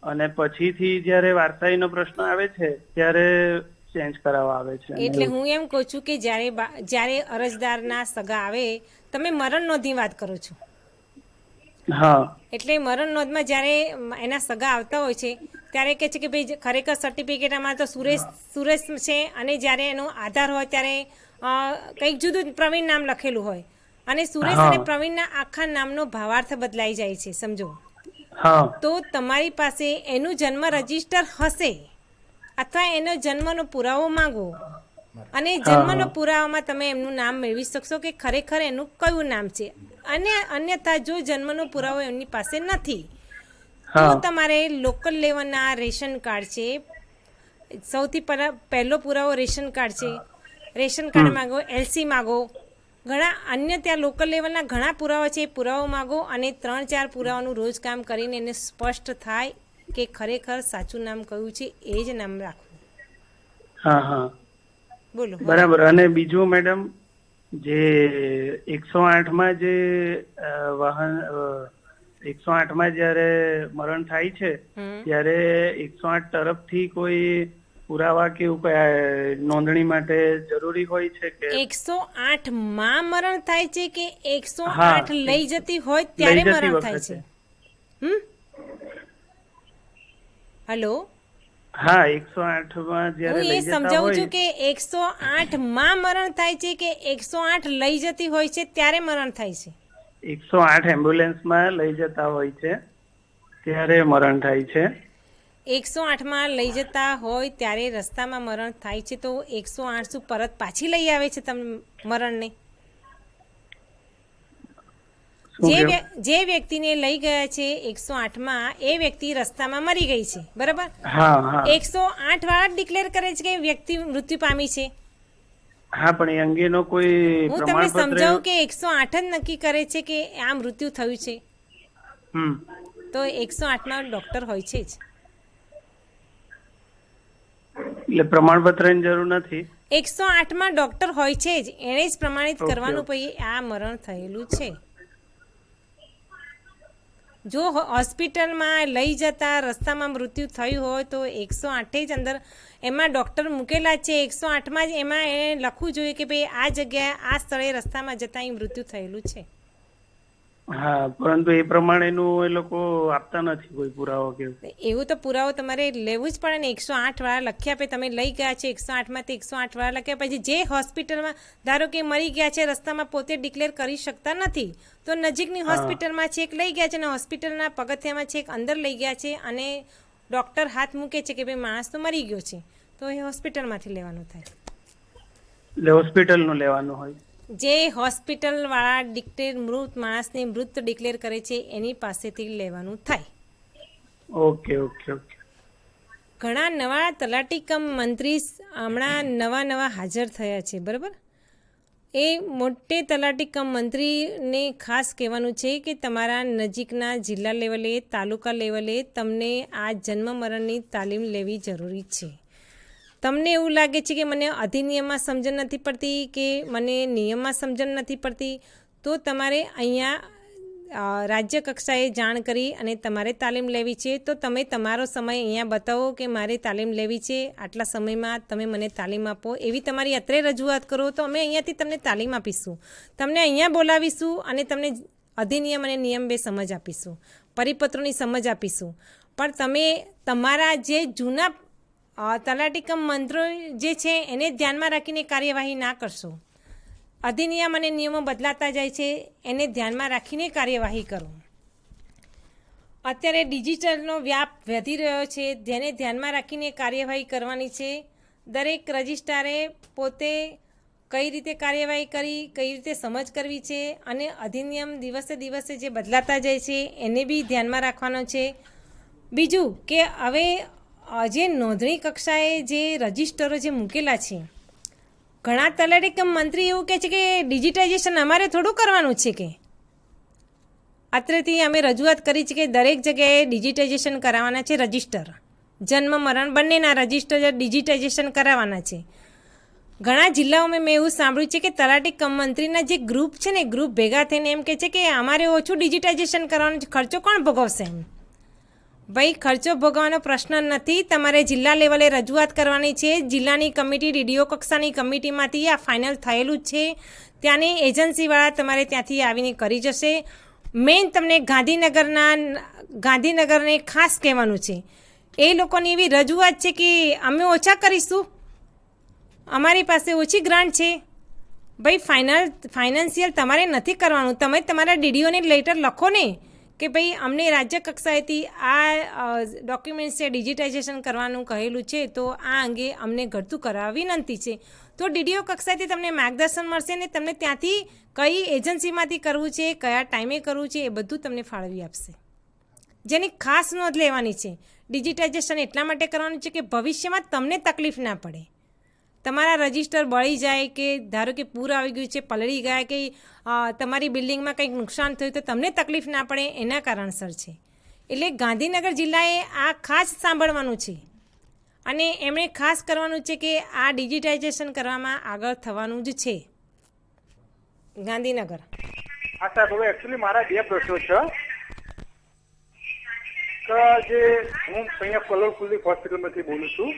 અને પછીથી જયારે વારસાઈનો પ્રશ્ન આવે છે ત્યારે ચેન્જ કરાવવા આવે છે. એટલે હું એમ કહું છું કે જ્યારે અરજદારના સગા આવે, તમે મરણ નોંધની વાત કરો છો. હા, એટલે મરણ નોંધમાં જ્યારે એના સગા આવતા હોય છે ત્યારે કહે છે કે ભાઈ ખરેખર સર્ટિફિકેટ આમાં તો સુરેશ છે, અને જ્યારે એનો આધાર હોય ત્યારે કંઈક જુદું પ્રવીણ નામ લખેલું હોય, અને સુરેશ અને પ્રવીણના આખા નામનો ભાવાર્થ બદલાઈ જાય છે, સમજો. તો તમારી પાસે એનું જન્મ રજિસ્ટર હશે અથવા એનો જન્મનો પુરાવો માંગો, અને જન્મનો પુરાવામાં તમે એમનું નામ મેળવી શકશો કે ખરેખર એનું કયું નામ છે. અને અન્યથા જો જન્મનો પુરાવો એમની પાસે નથી તો તમારે લોકલ લેવલના રેશન કાર્ડ છે, સૌથી પહેલો પુરાવો રેશન કાર્ડ છે, રેશન કાર્ડ માંગો, એલસી માંગો, ઘણા અન્ય ત્યાં લોકલ લેવલના ઘણા પુરાવા છે, એ પુરાવો માંગો, અને 3-4 પુરાવાનું રોજ કામ કરીને એને સ્પષ્ટ થાય કે ખરેખર સાચું નામ કયું છે એ જ નામ રાખવું. હા, બોલો. બરાબર. અને બીજું મેડમ, જે 108માં જે વાહન 108માં જયારે મરણ થાય છે ત્યારે 108 તરફથી કોઈ પુરાવા કે એવું કયા નોંધણી માટે જરૂરી હોય છે કે? 108 માં મરણ થાય છે કે 108 લઈ જતી હોય ત્યારે મરણ થાય છે? હલો, હા 108 માં હું એ સમજાવું છું કે 108 માં મરણ થાય છે કે 108 લઈ જતી હોય છે ત્યારે મરણ થાય છે? 108 એમ્બ્યુલન્સમાં લઈ જતા હોય છે ત્યારે મરણ થાય છે. 108 માં લઈ જતા હોય ત્યારે રસ્તામાં મરણ થાય છે તો 108 શું પરત પાછી લઈ આવે છે તમે મરણને? જે વ્યક્તિને લઈ ગયા છે 108 માં એ વ્યક્તિ રસ્તામાં મરી ગઈ છે, બરાબર? હા 108 વાળા ડિક્લેર કરે છે કે વ્યક્તિ મૃત્યુ પામી છે. હા, પણ એ અંગેનો કોઈ હું તમને સમજાવું કે 108 જ નક્કી કરે છે કે આ મૃત્યુ થયું છે, તો 108 માં ડોક્ટર હોય છે જ. એટલે પ્રમાણપત્રની જરૂર નથી. 108 માં ડોક્ટર હોય છે જ, એણે જ પ્રમાણિત કરવાનું પછી આ મરણ થયેલું છે. જો હોસ્પિટલમાં લઈ જતા રસ્તામાં મૃત્યુ થયું હોય તો 108 જ અંદર એમાં ડૉક્ટર મૂકેલા છે. 108માં જ એમાં એને લખવું જોઈએ કે ભાઈ આ જગ્યાએ આ સ્થળે રસ્તામાં જતાં અહીં મૃત્યુ થયેલું છે. હા, પરંતુ એ પ્રમાણેનું એ લોકો આપતા નથી કોઈ પુરાવો કે એવું તો પુરાવો તમારે લેવું જ પડે ને. 108 વાળા લખી આપે, તમે લઈ ગયા છે 108 માં, તે 108 વાળા લખ્યા પછી જે હોસ્પિટલમાં ધારો કે મરી ગયા છે રસ્તામાં પોતે ડિક્લેર કરી શકતા નથી તો નજીકની હોસ્પિટલમાં છેક લઈ ગયા છે અને હોસ્પિટલના પગથિયામાં છેક અંદર લઈ ગયા છે અને ડૉક્ટર હાથ મૂકે છે કે ભાઈ માણસ તો મરી ગયો છે, તો એ હોસ્પિટલમાંથી લેવાનું થાય. એટલે હોસ્પિટલનું લેવાનું હોય. જે હોસ્પિટલવાળા મૃત માણસને મૃત ડિક્લેર કરે છે એની પાસેથી લેવાનું થાય. ઓકે. ઘણા નવા તલાટી કમ મંત્રી હમણાં નવા હાજર થયા છે, બરાબર? એ મોટે તલાટી કમ મંત્રીને ખાસ કહેવાનું છે કે તમારા નજીકના જિલ્લા લેવલે, તાલુકા લેવલે તમને આ જન્મ મરણની તાલીમ લેવી જરૂરી છે. તમને એવું લાગે છે કે મને અધિનિયમમાં સમજણ નથી પડતી કે મને નિયમમાં સમજણ નથી પડતી તો તમારે અહીંયા રાજ્ય કક્ષાએ જાણ કરી અને તમારે તાલીમ લેવી છે. તો તમે તમારો સમય અહીંયા બતાવો કે મારે તાલીમ લેવી છે, આટલા સમયમાં તમે મને તાલીમ આપો, એવી તમારી અત્રે રજૂઆત કરો તો અમે અહીંયાથી તમને તાલીમ આપીશું, તમને અહીંયા બોલાવીશું અને તમને અધિનિયમ અને નિયમ બે સમજ આપીશું, પરિપત્રોની સમજ આપીશું. પણ તમે તમારા જે જૂના તલાટી કમ મંત્રો જે છે એને ધ્યાનમાં રાખીને કાર્યવાહી ના કરશો. અધિનિયમ અને નિયમો બદલાતા જાય છે, એને ધ્યાનમાં રાખીને કાર્યવાહી કરો. અત્યારે ડિજિટલનો વ્યાપ વધી રહ્યો છે, જેને ધ્યાનમાં રાખીને કાર્યવાહી કરવાની છે. દરેક રજિસ્ટ્રારે પોતે કઈ રીતે કાર્યવાહી કરી, કઈ રીતે સમજ કરવી છે અને અધિનિયમ દિવસે દિવસે જે બદલાતા જાય છે એને બી ધ્યાનમાં રાખવાનો છે. બીજું કે હવે જે નોંધણી કક્ષાએ જે રજિસ્ટરો જે મૂકેલા છે, ઘણા તલાટી કમ મંત્રી એવું કહે છે કે ડિજિટાઇઝેશન અમારે થોડું કરવાનું છે, કે અત્રેથી અમે રજૂઆત કરી છે કે દરેક જગ્યાએ ડિજિટાઇઝેશન કરાવવાના છે. રજિસ્ટર જન્મ મરણ બંનેના રજિસ્ટર ડિજિટાઇઝેશન કરાવવાના છે. ઘણા જિલ્લાઓમાં મેં એવું સાંભળ્યું છે કે તલાટી કમ મંત્રીના જે ગ્રુપ છે ને, ગ્રુપ ભેગા થઈને એમ કહે છે કે અમારે ઓછું ડિજિટાઇઝેશન કરવાનું છે, ખર્ચો કોણ ભોગવશે? એમ ભાઈ, ખર્ચો ભોગવવાનો પ્રશ્ન નથી, તમારે જિલ્લા લેવલે રજૂઆત કરવાની છે. જિલ્લાની કમિટી, ડીડીઓ કક્ષાની કમિટીમાંથી આ ફાઇનલ થયેલું જ છે, ત્યાંની એજન્સીવાળા તમારે ત્યાંથી આવીને કરી જશે. મેઇન તમને ગાંધીનગરને ખાસ કહેવાનું છે, એ લોકોની એવી રજૂઆત છે કે અમે ઓછા કરીશું, અમારી પાસે ઓછી ગ્રાન્ટ છે. ભાઈ, ફાઇનાન્શિયલ તમારે નથી કરવાનું, તમે તમારા ડીડીઓને લેટર લખો ને કે ભાઈ અમને રાજ્ય કક્ષાએથી આ ડોક્યુમેન્ટ્સ છે ડિજિટાઇઝેશન કરવાનું કહેલું છે, તો આ અંગે અમને ઘટતું કરાવવા વિનંતી છે. તો ડીડીઓ કક્ષાએથી તમને માર્ગદર્શન મળશે ને તમને ત્યાંથી કઈ એજન્સીમાંથી કરવું છે, કયા ટાઈમે કરવું છે, એ બધું તમને ફાળવી આપશે. જેની ખાસ નોંધ લેવાની છે. ડિજિટાઇઝેશન એટલા માટે કરવાનું છે કે ભવિષ્યમાં તમને તકલીફ ના પડે. તમારા રજિસ્ટર બળી જાય કે ધારો કે પૂર આવી ગયું છે, પલળી ગયા કે તમારી બિલ્ડિંગમાં કંઈક નુકસાન થયું તો તમને તકલીફ ના પડે, એના કારણસર છે. એટલે ગાંધીનગર જિલ્લાએ આ ખાસ સાંભળવાનું છે અને એમણે ખાસ કરવાનું છે કે આ ડિજિટાઇઝેશન કરવામાં આગળ થવાનું જ છે. ગાંધીનગર. હા સાહેબ, હવે એકચ્યુઅલી મારા બે પ્રશ્નો છે. જે હું અહીંયા કલોલ કુલદીપ હોસ્પિટલમાંથી બોલું છું,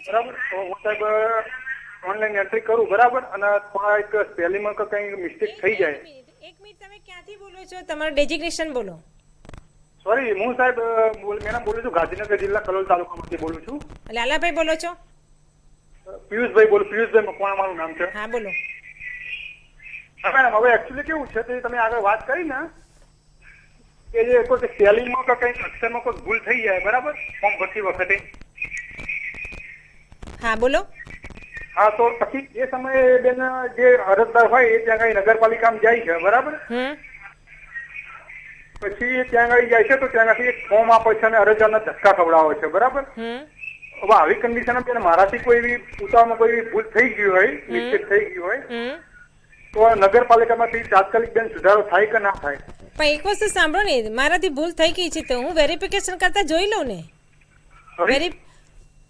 બરાબર? હું સાહેબ ઓનલાઈન એન્ટ્રી કરું, બરાબર, અને થોડા એક સ્પેલિંગમાં કંઈ મિસ્ટેક થઈ જાય. એક મિનિટ, તમે ક્યાંથી બોલો છો? તમારું ડેઝિગ્નેશન બોલો. સોરી, હું સાહેબ મેડમ બોલું છું, ગાંધીનગર જિલ્લા કલોલ તાલુકામાંથી બોલું છું. લાલાભાઈ બોલો છો? પિયુષભાઈ બોલું, પિયુષભાઈ મકવાણા મારું નામ છે. હા બોલો. હા મેડમ, હવે એકચ્યુઅલી કેવું છે તે તમે આગળ વાત કરી ને કે જે કોઈ સ્પેલિંગમાં કે કઈ અક્ષરમાં કોઈ ભૂલ થઈ જાય, બરાબર, ફોર્મ ભરતી વખતે. હા બોલો. હા, તો પછી એ સમયે બેન જે અરજદાર હોય એ ત્યાં કઈ નગરપાલિકામાં જાય છે, બરાબર. પછી ત્યાં આગળ જાય છે તો ત્યાંથી એક ફોર્મ આપે છે અને અરજદારને ધક્કા ખવડાવે છે, બરાબર. હવે આવી કન્ડિશન બેન મારાથી કોઈ એવી ઉતાવળમાં કોઈ એવી ભૂલ થઈ ગઈ હોય, મિસ્ટેક થઈ ગઈ હોય, તો નગરપાલિકામાંથી તાત્કાલિક બેન સુધારો થાય કે ના થાય? પણ એક વસ્તુ સાંભળો ને, મારાથી ભૂલ થઈ ગઈ છે તો હું વેરિફિકેશન કરતા જોઈ લઉં ને.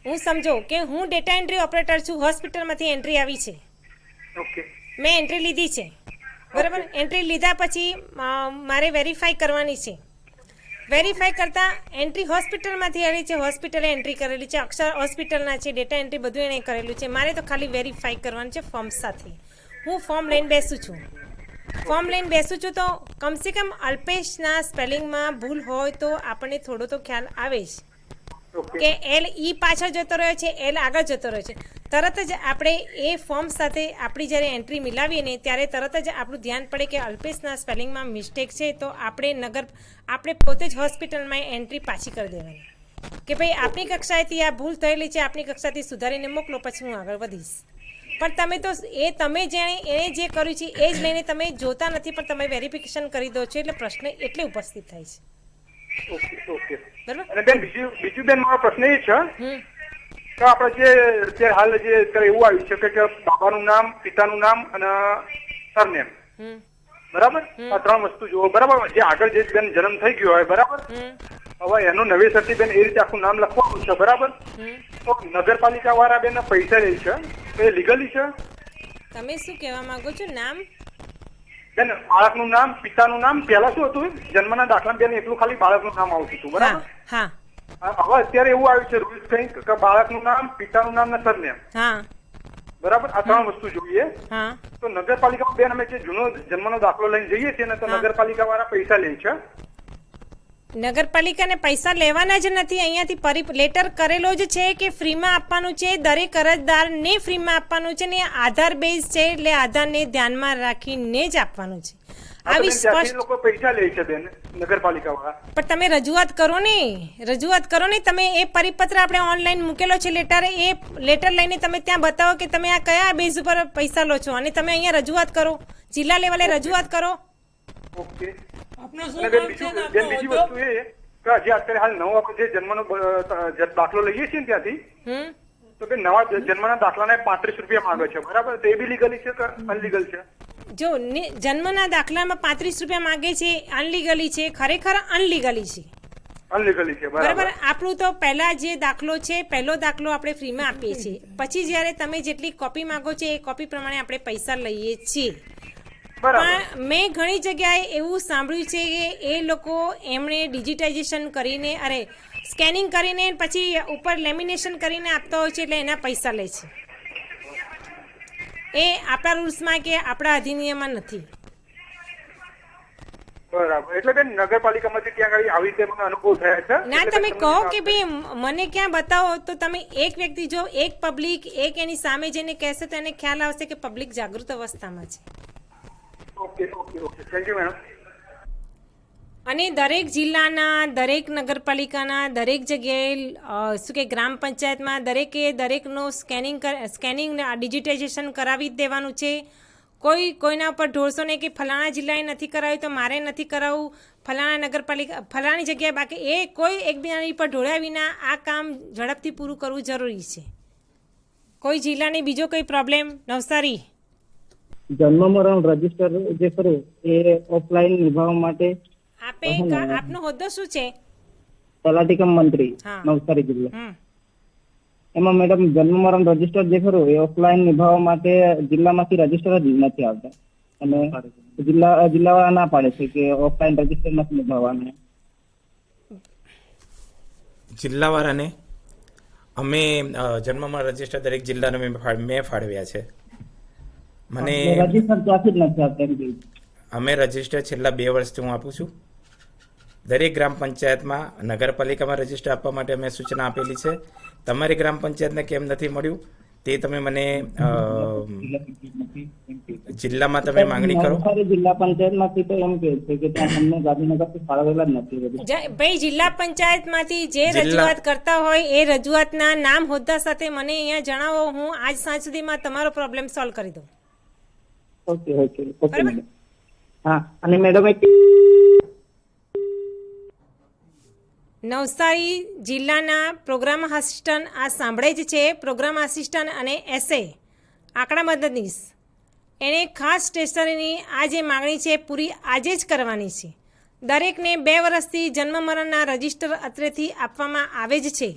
હું સમજો કે હું ડેટા એન્ટ્રી ઓપરેટર છું, હોસ્પિટલમાંથી એન્ટ્રી આવી છે, ઓકે, મેં એન્ટ્રી લીધી છે, બરાબર. એન્ટ્રી લીધા પછી મારે વેરીફાઈ કરવાની છે. વેરીફાઈ કરતા એન્ટ્રી હોસ્પિટલમાંથી આવી છે, હોસ્પિટલે એન્ટ્રી કરેલી છે, અક્ષર હોસ્પિટલના છે, ડેટા એન્ટ્રી બધું એણે કરેલું છે. મારે તો ખાલી વેરીફાઈ કરવાનું છે ફોર્મ સાથે. હું ફોર્મ લઈને બેસું છું. તો કમસે કમ અલ્પેશના સ્પેલિંગમાં ભૂલ હોય તો આપણને થોડો તો ખ્યાલ આવે જ કે એલ ઈ પાછળ જતો રહ્યો છે, એલ આગળ જતો રહ્યો છે. તરત જ આપણે એ ફોર્મ સાથે આપણી જ્યારે એન્ટ્રી મિલાવીએ ને ત્યારે તરત જ આપણું ધ્યાન પડે કે અલ્પેશના સ્પેલિંગમાં મિસ્ટેક છે, તો આપણે પોતે જ હોસ્પિટલમાં એન્ટ્રી પાછી કરી દેવાની કે ભાઈ આપણી કક્ષાએથી આ ભૂલ થયેલી છે, આપણી કક્ષાથી સુધારીને મોકલો, પછી હું આગળ વધીશ. પણ તમે તો તમે એણે જે કર્યું છે એ જ લઈને તમે જોતા નથી, પણ તમે વેરિફિકેશન કરી દો છો, એટલે પ્રશ્ન એટલે ઉપસ્થિત થાય છે. ઓકે. બરાબર. અને બેન બીજું બેન મારો પ્રશ્ન એ છે કે આપણે જે અત્યારે હાલ જે એવું આવ્યું છે કે બાબાનું નામ, પિતાનું નામ અને સરનેમ, બરાબર, આ 3 વસ્તુ જુઓ, બરાબર. જે આગળ જે બેન જન્મ થઈ ગયો હોય, બરાબર, હવે એનું નવેસરથી બેન એ રીતે આખું નામ લખવાનું છે, બરાબર. તો નગરપાલિકા વાળા બેન પૈસા લે છે, તો એ લીગલી છે? તમે શું કહેવા માંગો છો? નામ બેન બાળકનું નામ, પિતાનું નામ, પહેલા શું હતું જન્મના દાખલા બેન એટલું ખાલી બાળકનું નામ આવતું હતું, બરાબર. હા. હવે અત્યારે એવું આવ્યું છે રૂલ્સ કંઈક કે બાળકનું નામ, પિતાનું નામ ને સરનેમ, હા, બરાબર, આ 3 વસ્તુ જોઈએ. હા. તો નગરપાલિકામાં બેન અમે જે જૂનો જન્મનો દાખલો લઈને જઈએ છીએ ને તો નગરપાલિકા વાળા પૈસા લે છે. નગરપાલિકાને પૈસા લેવાના જ નથી. અહીંયાથી લેટર કરેલો જ છે કે ફ્રીમાં આપવાનું છે, દરેક અરજદારને ફ્રીમાં આપવાનું છે ને આધાર બેઝ છે, એટલે આધારને ધ્યાનમાં રાખીને જ આપવાનું છે. આવી સ્પષ્ટ લોકો પૈસા લે છે બેન નગરપાલિકા વાળા. પણ તમે રજૂઆત કરો ને, તમે એ પરિપત્ર આપણે ઓનલાઈન મૂકેલો છે લેટર, એ લેટર લઈને તમે ત્યાં બતાવો કે તમે આ કયા બેઝ ઉપર પૈસા લો છો, અને તમે અહીંયા રજૂઆત કરો, જિલ્લા લેવલે રજૂઆત કરો. ઓકે. આપનો શું નામ છે ને આપનો બીજી હોદ્દો? વસ્તુ એ કે જે અત્યારે હાલ નવો આપણે જે જન્મનો દાખલો લઈએ છીએ ને ત્યાંથી, તો કે નવા જન્મના દાખલાને 35 રૂપિયા માંગે છે, બરાબર. તો એ બી લીગલી છે કે અનલીગલ છે? જો જન્મના દાખલામાં 35 રૂપિયા માંગે છે, અનલીગલી છે, ખરેખર અનલીગલી છે. અનલીગલી છે, બરાબર. આપણું તો પહેલા જે દાખલો છે, પહેલો દાખલો આપણે ફ્રીમાં આપીએ છીએ, પછી જ્યારે તમે જેટલી કોપી માંગો છો એ કોપી પ્રમાણે આપણે પૈસા લઈએ છીએ. પણ મેં ઘણી જગ્યાએ એવું સાંભળ્યું છે કે એ લોકો એમણે ડિજિટાઇઝેશન કરીને સ્કેનિંગ કરીને પછી ઉપર લેમિનેશન કરીને આપતા હોય છે, એટલે એના પૈસા લે છે. એ આપણા રૂલ્સમાં કે આપણા અધિનિયમમાં નથી. બરાબર. એટલે બેન નગરપાલિકામાંથી ત્યાં આવી રીતે મને અનુભવ થયા છે. ના, તમે કહો કે ભાઈ મને ક્યાં બતાવો, તો તમે એક વ્યક્તિ જો એક પબ્લિક એક એની સામે જઈને કહેશે તો એને ખ્યાલ આવશે કે પબ્લિક જાગૃત અવસ્થામાં છે. ઓકે. Thank you madam. અને દરેક જિલ્લાના, દરેક નગરપાલિકાના, દરેક જગ્યાએ શું કે ગ્રામ પંચાયતમાં દરેકનું સ્કેનિંગ ડિજિટાઇઝેશન કરાવી જ દેવાનું છે. કોઈના ઉપર ઢોળશો નહીં કે ફલાણા જિલ્લાએ નથી કરાવ્યું તો મારે નથી કરાવવું, ફલાણા નગરપાલિકા ફલાણી જગ્યાએ, બાકી એ કોઈ એકબીજાની પર ઢોળ્યા વિના આ કામ ઝડપથી પૂરું કરવું જરૂરી છે. કોઈ જિલ્લાની બીજો કોઈ પ્રોબ્લેમ? નવસારી જન્મ મરણ રજીસ્ટર જે ખરું એ ઓફલાઈન નિભાવવા માટે આપનો હોદ્દો શું છે? તલાટી કમ મંત્રી, નવસારી જિલ્લા. એમાં મેડમ જન્મ મરણ રજીસ્ટર જે ખરું એ ઓફલાઈન નિભાવવા માટે જિલ્લામાંથી રજીસ્ટર જ નથી આવતા, અને જિલ્લાવાળા ના પાડે છે કે ઓફલાઈન રજીસ્ટર નથી નિભાવવાનું. જિલ્લાવાળાને અમે જન્મમાં રજીસ્ટર દરેક જિલ્લાને મેં ફાળવ્યા છે. મને રજીસ્ટર ક્યાંથી જ નથી આપતા. અમે રજીસ્ટર છેલ્લા 2 વર્ષથી હું આપું છું. દરેક ગ્રામ પંચાયતમાં નગરપાલિકામાં રજિસ્ટર આપવા માટે અમે સૂચના આપેલી છે. તમારી ગ્રામ પંચાયતને કેમ નથી મળ્યું તે તમે મને જિલ્લામાં તમે માંગણી કરો. જિલ્લા પંચાયતમાંથી તો એમ કહે છે કે ત્યાં અમને ગાંધીનગરથી ફાળવેલા જ નથી. ભાઈ જિલ્લા પંચાયતમાંથી જે રજૂઆત કરતા હોય એ રજૂઆતના નામ હોદ્દા સાથે મને અહીંયા જણાવો. હું આજ સાંજ સુધીમાં તમારો પ્રોબ્લેમ સોલ્વ કરી દઉં. Okay madam. હા, અને મેડમ એક નવસારી જિલ્લાના પ્રોગ્રામ આસિસ્ટન્ટ આ સાંભળે જ છે. પ્રોગ્રામ આસિસ્ટન્ટ અને એસએ આંકડા મદદનીશ એને ખાસ સ્ટેશનરીની આ જે માગણી છે પૂરી આજે જ કરવાની છે. દરેકને 2 વર્ષથી જન્મ મરણના રજિસ્ટર અત્રેથી આપવામાં આવે જ છે.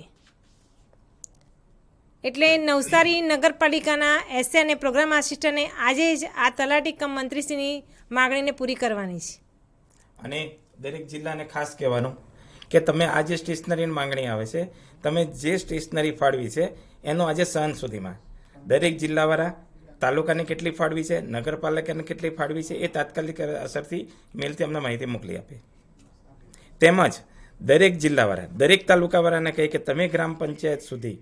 એટલે નવસારી નગરપાલિકાના એસએ અને પ્રોગ્રામ આસિસ્ટન્ટને આજે જ આ તલાટી કમ મંત્રીશ્રીની માગણીને પૂરી કરવાની છે. અને દરેક જિલ્લાને ખાસ કહેવાનું કે તમે આ જે સ્ટેશનરીની માંગણી આવે છે, તમે જે સ્ટેશનરી ફાળવી છે એનો આજે સાંજ સુધીમાં દરેક જિલ્લાવાળા તાલુકાને કેટલી ફાળવી છે, નગરપાલિકાને કેટલી ફાળવી છે એ તાત્કાલિક અસરથી મેલથી અમને માહિતી મોકલી આપે. તેમજ દરેક જિલ્લાવાળા દરેક તાલુકાવાળાને કહે કે તમે ગ્રામ પંચાયત સુધી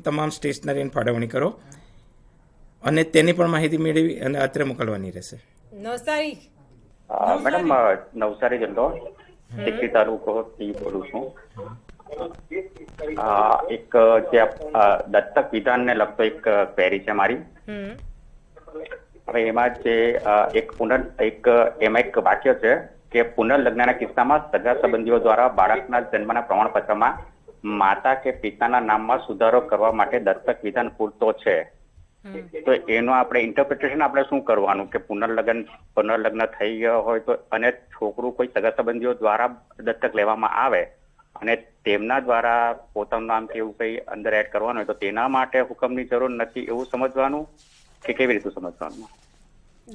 તમામ સ્ટેશનરીની ફાળવણી કરો અને તેની પણ માહિતી મેળવી અને અત્રે મોકલવાની રહેશે. નવસારી મેડમ નવસારી જિલ્લો ટીકરી તાલુકોથી બોલું છું. એક જે દત્તક વિધાનને લગતો એક ક્વેરી છે મારી. હવે એમાં જે એમાં એક વાક્ય છે કે પુનર્લગ્નના કિસ્સામાં સગા સંબંધીઓ દ્વારા બાળકના જન્મના પ્રમાણપત્રમાં માતા કે પિતાના નામમાં સુધારો કરવા માટે દત્તક વિધાન પૂરતો છે. તો એનો આપણે ઇન્ટરપ્રિટેશન આપણે શું કરવાનું કે પુનર્લગ્ન થઈ ગયો હોય તો અને છોકરું કોઈ સગા સંબંધીઓ દ્વારા દત્તક લેવામાં આવે અને તેમના દ્વારા પોતાનું નામ કે એવું કંઈ અંદર એડ કરવાનું હોય તો તેના માટે હુકમની જરૂર નથી એવું સમજવાનું કે કેવી રીતે સમજવાનું?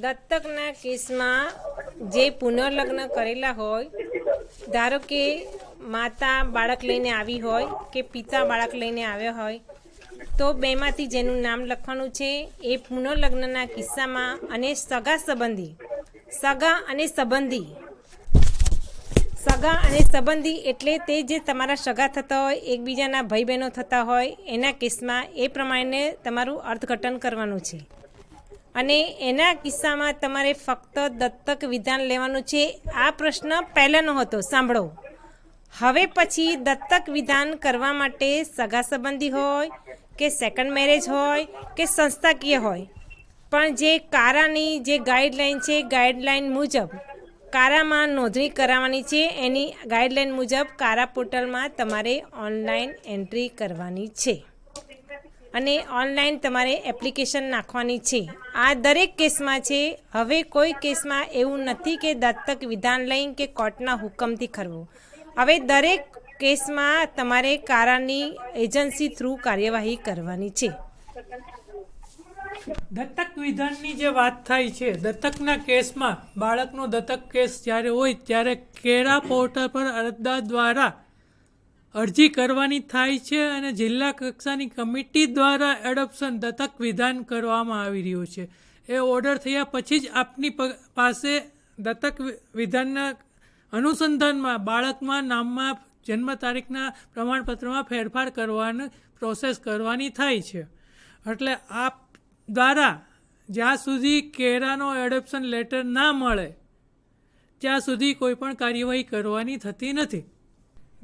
દત્તકના કેસમાં જે પુનર્લગ્ન કરેલા હોય, ધારો કે માતા બાળક લઈને આવી હોય કે પિતા બાળક લઈને આવ્યા હોય, તો બેમાંથી જેનું નામ લખવાનું છે એ પુનર્લગ્નના કિસ્સામાં અને સગા અને સંબંધી એટલે તે જે તમારા સગા થતા હોય, એકબીજાના ભાઈ બહેનો થતા હોય, એના કેસમાં એ પ્રમાણે તમારું અર્થઘટન કરવાનું છે. અને એના કિસ્સામાં તમારે ફક્ત દત્તક વિધાન લેવાનું છે. આ પ્રશ્ન પહેલાંનો હતો, સાંભળો. હવે પછી દત્તક વિધાન કરવા માટે સગા સંબંધી હોય કે સેકન્ડ મેરેજ હોય કે સંસ્થાકીય હોય, પણ જે કારાની જે ગાઈડલાઈન છે, ગાઈડલાઈન મુજબ કારામાં નોંધણી કરાવવાની છે. એની ગાઈડલાઈન મુજબ કારા પોર્ટલમાં તમારે ઓનલાઈન એન્ટ્રી કરવાની છે અને ઓનલાઈન તમારે એપ્લિકેશન નાખવાની છે. આ દરેક કેસમાં છે. હવે કોઈ કેસમાં એવું નથી કે દત્તક વિધાન લઈને કે કોર્ટના હુકમથી કરવું. હવે દરેક કેસમાં તમારે કારાની એજન્સી થ્રુ કાર્યવાહી કરવાની છે. દત્તક વિધાનની જે વાત થાય છે, દત્તકના કેસમાં બાળકનો દત્તક કેસ જ્યારે હોય ત્યારે કેરા પોર્ટલ પર અરજદાર દ્વારા અરજી કરવાની થાય છે અને જિલ્લા કક્ષાની કમિટી દ્વારા એડોપ્શન દત્તક વિધાન કરવામાં આવી રહ્યું છે. એ ઓર્ડર થયા પછી જ આપની પાસે દત્તક વિધાનના અનુસંધાનમાં બાળકમાં નામમાં જન્મ તારીખના પ્રમાણપત્રમાં ફેરફાર કરવાની પ્રોસેસ કરવાની થાય છે. એટલે આપ દ્વારા જ્યાં સુધી કેરાનો એડોપ્શન લેટર ના મળે ત્યાં સુધી કોઈ પણ કાર્યવાહી કરવાની થતી નથી.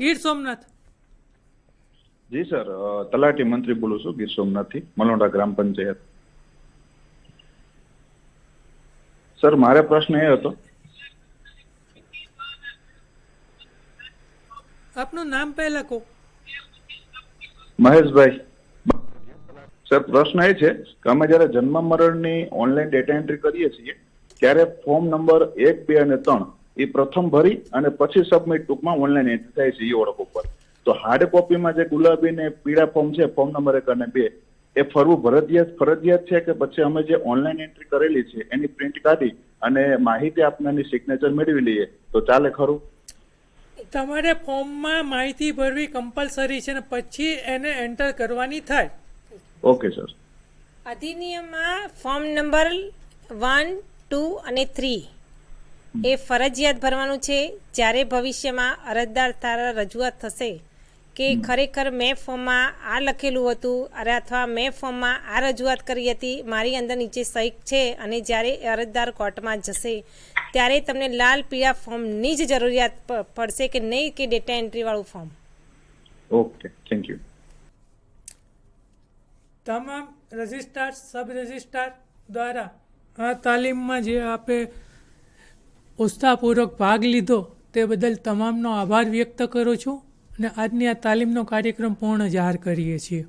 ગીર સોમનાથ. જી સર, તલાટી મંત્રી બોલું છું ગીર સોમનાથથી, મલોડા ગ્રામ પંચાયત. સર, મારે પ્રશ્ન એ હતો, આપનું નામ પહેલા કહો. મહેશભાઈ. સર, પ્રશ્ન એ છે કે અમે જયારે જન્મ મરણની ઓનલાઈન ડેટા એન્ટ્રી કરીએ છીએ ત્યારે ફોર્મ નંબર 1, 2 અને 3 એ પ્રથમ ભરી અને પછી સબમિટ ટૂંકમાં ઓનલાઈન એન્ટ્રી થાય છે ઓળખ ઉપર. તો હાર્ડ કોપીમાં જે ગુલાબી ને પીળા ફોર્મ છે, ફોર્મ નંબર 1 અને 2, એ ફરવું ફરજિયાત છે કે પછી અમે જે ઓનલાઈન એન્ટ્રી કરેલી છે એની પ્રિન્ટ કાઢી અને માહિતી આપનારની સિગ્નેચર મેળવી લઈએ તો ચાલે ખરું? તમારે ફોર્મમાં માહિતી ભરવી કમ્પલસરી છે ને પછી એને એન્ટર કરવાની થાય. Okay sir. અધિનિયમમાં ફોર્મ નંબર 1, 2 અને 3 એ ફરજિયાત ભરવાનું છે. જ્યારે ભવિષ્યમાં અરજદાર દ્વારા રજૂઆત થશે કે ખરેખર મેં ફોર્મમાં આ લખેલું હતું અરે અથવા મેં ફોર્મમાં આ રજૂઆત કરી હતી, મારી અંદર નીચે સહી છે, અને જ્યારે અરજદાર કોર્ટમાં જશે ત્યારે તમને લાલ પીળા ફોર્મની જ જરૂરિયાત પડશે કે નહીં કે ડેટા એન્ટ્રીવાળું ફોર્મ. Okay, thank you. તમામ રજિસ્ટ્રાર સબ રજિસ્ટ્રાર દ્વારા આ તાલીમમાં જે આપે ઉત્સાહપૂર્વક ભાગ લીધો તે બદલ તમામનો આભાર વ્યક્ત કરું છું અને આજની આ તાલીમનો કાર્યક્રમ પૂર્ણ જાહેર કરીએ છીએ.